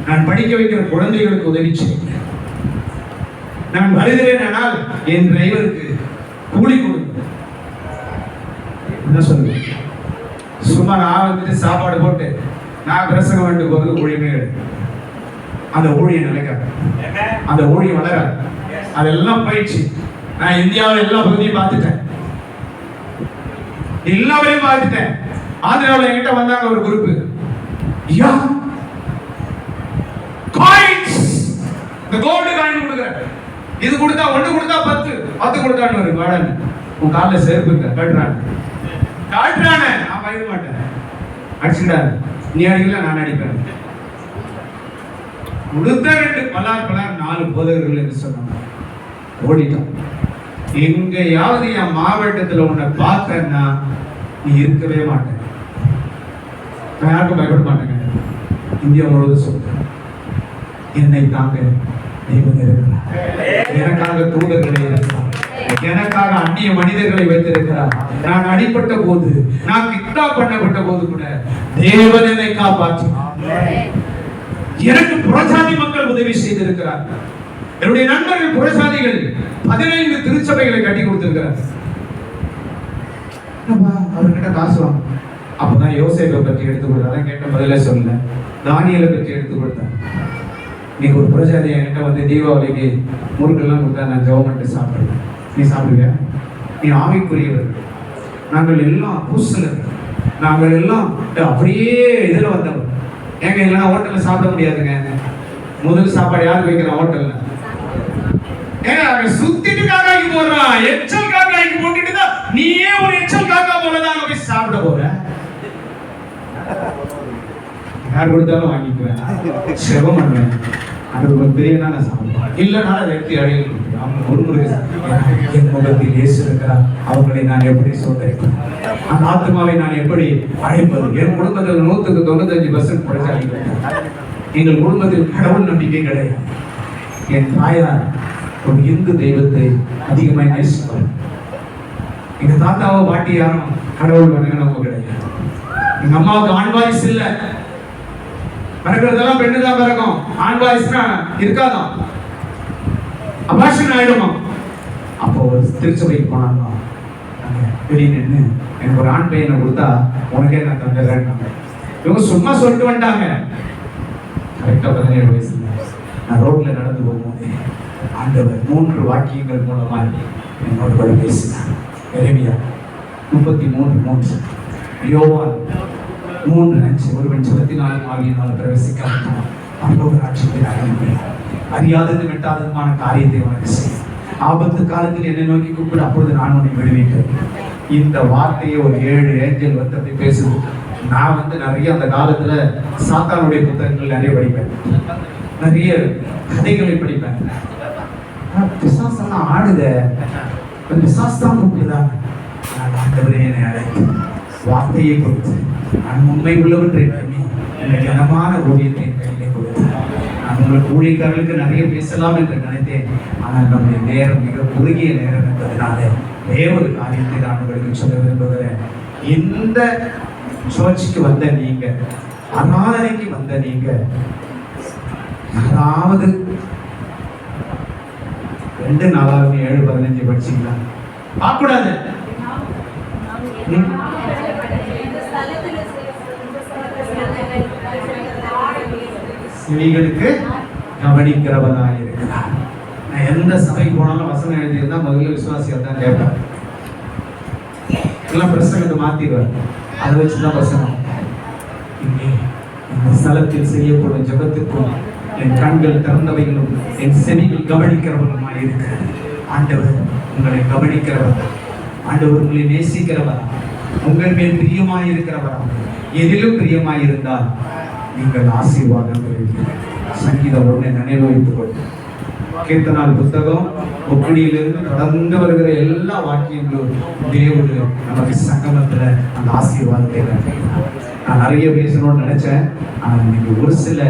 நான் படிக்க வைக்கிற குழந்தைகளுக்கு உதவி செய்யுங்க. நான் வருகிறேன் ஆனால் என் டிரைவருக்கு கூலி கொடுங்க. என்ன சொல்லுங்க? சும்மா நான் வந்துட்டு சாப்பாடு போட்டு நான் பிரசங்கம் வேண்டு போகிறது ஊழியமே கிடையாது. அந்த ஊழியம் நிலைக்காது, அந்த ஊழியம் வளராது. அதெல்லாம் பயிற்சி. நான் இந்தியாவில் எல்லா பகுதியும் பார்த்துட்டேன், எல்லாரையும் பார்த்துட்டேன். ஆந்திராவில் என்கிட்ட வந்தாங்க ஒரு குரூப். ஐயா காயின்ஸ், இந்த கோல்டு காயின் கொடுக்குறேன், இது கொடுத்தா 1 கொடுத்தா 10 கொடுத்தான்னு ஒரு வாடன் உன் காலில் செருப்பு கட்டுறான் காட்டுறானே. நான் பயப்பட மாட்டேன். அடிச்சுட்டாரு, நீ அடிக்கல நான் அடிப்பேன். கொடுத்த 2 பலார் 4 போதகர்கள் என்று சொன்னாங்க. ஓடிட்டான். எங்கேயாவது என் மாவட்டத்தில் உன்னை பார்த்தேன்னா நீ இருக்கவே மாட்டேன். நான் யாருக்கும் பயப்பட மாட்டேங்க. இந்தியா முழுவதும் சொல்றேன், என்னை தாங்க தெய்வம் இருக்கிறார். எனக்காக தூதர்களை இருக்கிறார், எனக்காக அந்நிய மனிதர்களை வைத்திருக்கிறார். நான் அடிபட்ட போது, நான் கிட்னாப் பண்ணப்பட்ட போது கூட தேவன் என்னை காப்பாற்றினார். எனக்கு புறஜாதி மக்கள் உதவி செய்திருக்கிறார். என்னுடைய நண்பர்கள் புறஜாதிகள் 15 திருச்சபைகளை கட்டி கொடுத்திருக்கிறார். அவர்கிட்ட காசு வாங்க. அப்பதான் யோசேப்பை பற்றி எடுத்து கொடுத்தார். அதான் கேட்ட பதிலே சொல்லல. தானியலை பற்றி எடுத்து கொடுத்தார். நீங்க ஒரு புறஜாதி என்கிட்ட வந்து தீபாவளிக்கு முறுக்கெல்லாம் கொடுத்தா நான் கவர்மெண்ட் சாப்பிடுவேன். நீ சாப்பிடுவியா? நீ ஆவிக்குரியவர். நாங்கள் எல்லாம் பூசலர், நாங்கள் எல்லாம் அப்படியே இதுல வந்தவர். ஏங்க இல்லைன்னா ஹோட்டல்ல சாப்பிட முடியாதுங்க. முதல் சாப்பாடு யாருக்கு வைக்கிறோம்? ஹோட்டல்ல. ஏங்க அவன் சுத்திட்டு காக்காய்க்கு போடுறான், எச்சல் காக்காய்க்கு போட்டுட்டு தான் நீயே ஒரு எச்சல் காக்கா போலதான் போய் சாப்பிட போற. யார் கொடுத்தாலும் வாங்கிக்குவேன், செவம் பண்ணுவேன். அது ஒரு பெரியனா நான் சாப்பிடுவேன். இல்லைனா அதை எடுத்து அடையில் அவங்க ஒரு என் முகத்தில் இயேசு இருக்கிறார், அவங்களை நான் எப்படி சோதரிப்பேன், அந்த ஆத்மாவை நான் எப்படி அழைப்பது? என் குடும்பத்தில் 195% பிரச்சாரிகள். எங்கள் குடும்பத்தில் கடவுள் நம்பிக்கை கிடையாது. என் தாயார் ஒரு இந்து தெய்வத்தை அதிகமாக நேசிப்பார். எங்க தாத்தாவோ பாட்டி யாரும் கடவுள் வணங்கினவங்க கிடையாது. எங்க அம்மாவுக்கு ஆண் வாரிசு இல்ல, பிறகுறதெல்லாம் பெண்ணு தான் பிறக்கும், ஆண் வாரிசுனா இருக்காதான், அபாஷன் ஆயிடுமா. அப்போ ஒரு திருச்சபைக்கு போனாங்க, திடீர்னு எனக்கு ஒரு ஆண் பையனை கொடுத்தா உனக்கே நான் தந்துடுறேன். இவங்க சும்மா சொல்லிட்டு வந்துட்டாங்க. கரெக்டா 17 வயசுல நான் ரோட்ல நடந்து போகும்போது ஆண்டவர் 3 வாக்கியங்கள் மூலமா என்னோட கூட பேசினார். எரேமியா 33:3, யோவான் 3:5, ஒருவன் ஜெபத்தினாலும் ஆவியினாலும் பிரவேசிக்காமல் அவரோட ராஜ்யத்தில் அடையலாம். அறியாதது வெட்டாததுமான காரியத்தை உனக்கு செய்யும். ஆபத்து காலத்தில் என்னை நோக்கி கூப்பிடு, அப்பொழுது நான் உன்னை விடுவிக்கிறேன். இந்த வார்த்தையை ஒரு 7 ஏஞ்சல் வந்து அப்படி பேசுது. நான் நிறைய அந்த காலத்துல சாத்தானுடைய புத்தகங்கள் நிறைய படிப்பேன், நிறைய கதைகளை படிப்பேன். பிசாசெல்லாம் ஆடுத, பிசாஸ்தான் கூப்பிடுதான். ஆண்டவரே என்னை அழைத்து வார்த்தையை கொடுத்து நான் உண்மை உள்ளவற்றை பண்ணி என்னுடைய கனமான ஊழியத்தை கையிலே கொடுத்து நான் உங்களுக்கு ஊழியக்காரர்களுக்கு நிறைய பேசலாம் என்று நினைத்தேன். ஆனால் நம்முடைய நேரம் மிக குறுகிய நேரம் என்பதனால வேறொரு காரியத்தை நான் உங்களுக்கு சொல்ல விரும்புகிறேன். இந்த சர்ச்சுக்கு வந்த நீங்க, ஆராதனைக்கு வந்த நீங்க, யாராவது 2-4-7-15 படிச்சீங்களா? பார்க்கக்கூடாது. செவிகளுக்கு கவனிக்கிறவனாக இருக்கிறார். நான் எந்த சபைக்கு போனாலும் வசனம் எழுதியிருந்தா முதல்ல விசுவாசிகள் தான் கேட்பேன். எல்லாம் பிரசங்கத்தை மாத்திடுவார், அதை வச்சுதான் வசனம். இங்கே இந்த ஸ்தலத்தில் செய்யப்படும் ஜெபத்துக்கும் என் கண்கள் திறந்தவைகளும் என் செவிகள் கவனிக்கிறவர்களுமாய் இருக்கிறது. ஆண்டவர் உங்களை கவனிக்கிறவர், ஆண்டவர் உங்களை நேசிக்கிறவர், உங்கள் மேல் பிரியமாய் இருக்கிறவரா. எதிலும் பிரியமாய் இருந்தால் நீங்கள் ஆசீர்வாதம் பெறுவீர்கள். சங்கீதம் 1 நினைவு வைத்துக் கொள்ளுங்கள். கீர்த்தனால் புத்தகம் 3 தொடர்ந்து வருகிற எல்லா வாக்கியங்களும் தேவனுடைய நமக்கு சங்கமத்துல அந்த ஆசீர்வாதத்தை நான் நிறைய பேசணும்னு நினைச்சேன். ஆனால் இன்னைக்கு ஒரு சில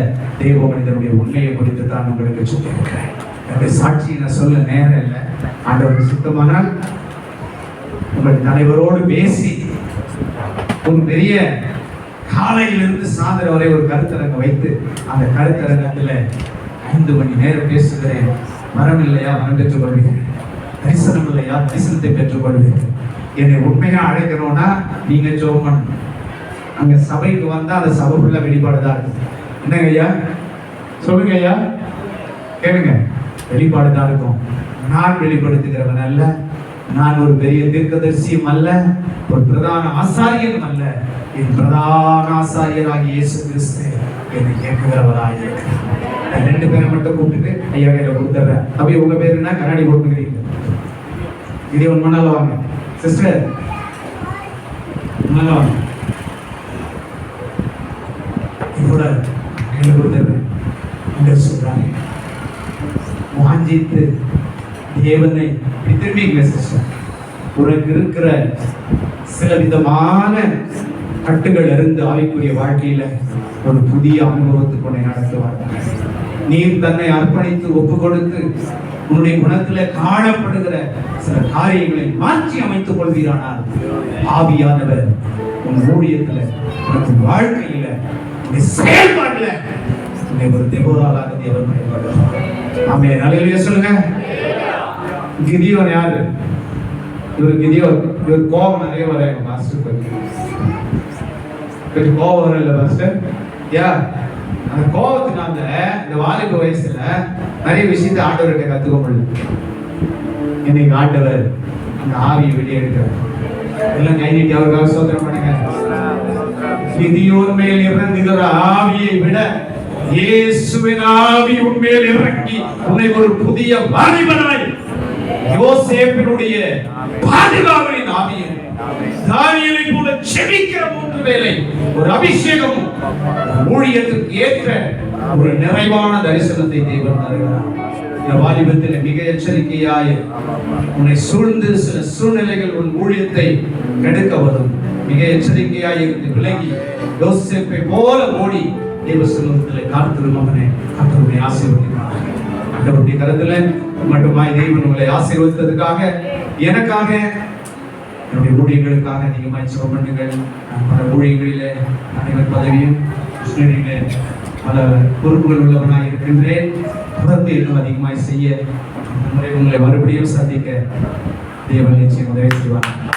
தேவ மனிதனுடைய உண்மையை குறித்து தான் உங்களுக்கு சொல்லியிருக்கிறேன். என்னுடைய சாட்சியை நான் சொல்ல நேரம் இல்லை. ஆண்டவருக்கு சுத்தமானால் உங்கள் தலைவரோடு பேசி ஒரு பெரிய காலையிலிருந்து சாயந்தரம் வரை ஒரு கருத்தரங்கம் வைத்து அந்த கருத்தரங்கத்தில் 5 மணி நேரம் பேசுகிறேன். வரம் இல்லையா, வரம் பெற்றுக் கொள்வீர்கள். தரிசனம் இல்லையா, தரிசனத்தை பெற்றுக் கொள்வீர்கள். என்னை உண்மையா அழைக்கணும்னா நீங்க ஜெபம் பண்ணணும். அங்க சபைக்கு வந்தா அந்த சபைக்குள்ள வெளிப்பாடுதான் இருக்கும். என்னங்க ஐயா சொல்லுங்க ஐயா, கேளுங்க. வெளிப்பாடுதான் இருக்கும். நான் வெளிப்படுத்துகிறவன் அல்ல, நான் ஒரு பெரிய தீர்க்கதரிசியும் அல்ல, ஒரு பிரதான ஆசாரியனும் அல்ல. என் பிரதான ஆசாரியராகிய இயேசு கிறிஸ்து என்னை கேட்கிறவராக இருக்கிறார். 2 பேரை மட்டும் கூப்பிட்டு ஐயா கையில கொடுத்துறேன். அப்படி உங்க பேர் என்ன? கண்ணாடி போட்டுக்கிறீங்க. இதே ஒன்று மணால வாங்க சிஸ்டர், மணால வாங்க. கூட கையில கொடுத்துறேன். அங்க சொல்றாங்க வாஞ்சித்து தேவனை திரும்பிங்க சிஸ்டர். உனக்கு இருக்கிற சில விதமான கட்டுகள் இருந்து ஆவிக்குரிய வாழ்க்கையில ஒரு புதிய அனுபவத்துக்கு உன்னை நடத்துவார்கள். நீ தன்னை அர்ப்பணித்து ஒப்பு கொடுத்து உன்னுடைய குணத்துல காணப்படுகிற சில காரியங்களை மாற்றி அமைத்துக் கொள்வீரானால் ஆவியானவர் உன் ஊழியத்துல, உனக்கு வாழ்க்கையில, செயல்பாடுல உன்னை ஒரு தேவராளாக தேவன் பயன்படுத்துவார். ஆமே, நல்ல சொல்லுங்க. கிதியோன் யாரு? இவர் கோபம் நிறைய வர மாஸ்டர் கொஞ்சம் கோபம் வர இல்ல மாஸ்டர். அந்த கோபத்தினால இந்த வாலிப வயசுல நிறைய விஷயத்தை ஆண்டவர்கிட்ட கத்துக்க முடியும். இன்னைக்கு ஆண்டவர் அந்த ஆவியை வெளியே எடுக்கிறார். எல்லாம் கை நீட்டி அவருக்காக சோதனை பண்ணுங்க. கிதியோன் மேல் இறங்குகிற ஆவியை விட இயேசுவின் ஆவி உன்மேல் இறங்கி உன்னை ஒரு புதிய வாலிபனாய், யோசேப்பினுடைய பாதுகாவலின் ஆவியை, தானியேலை போல செபிக்கிற 3 வேளை ஒரு அபிஷேகம், ஊழியத்துக்கு ஏற்ற ஒரு நிறைவான தரிசனத்தை தேவன் தருகிறார். இந்த வாலிபத்தில் மிக எச்சரிக்கையாய் உன்னை சூழ்ந்து சில சூழ்நிலைகள் உன் ஊழியத்தை கெடுக்க வரும். மிக எச்சரிக்கையாய் இருந்து விலகி யோசேப்பை போல ஓடி தேவ சமூகத்தில் காத்திரும் மகனே, கர்த்தருடைய ஆசீர்வாதம் ஆண்டவருடைய கரத்துல மட்டுமாய் தேவன் உங்களை ஆசீர்வதித்ததுக்காக, எனக்காக என்னுடைய ஊழியர்களுக்காக அதிகமாக ஜெபம் பண்ணுங்கள். நான் பல ஊழியங்களிலே அனைவர் பதவியும் கிருஷ்ணகிரியிலே பல பொறுப்புகள் உள்ளவனாக இருக்கின்றேன். தொடர்ந்து இன்னும் அதிகமாக செய்ய முறை உங்களை மறுபடியும் சந்திக்க தேவன் நிச்சயம் உதவி செய்வார்.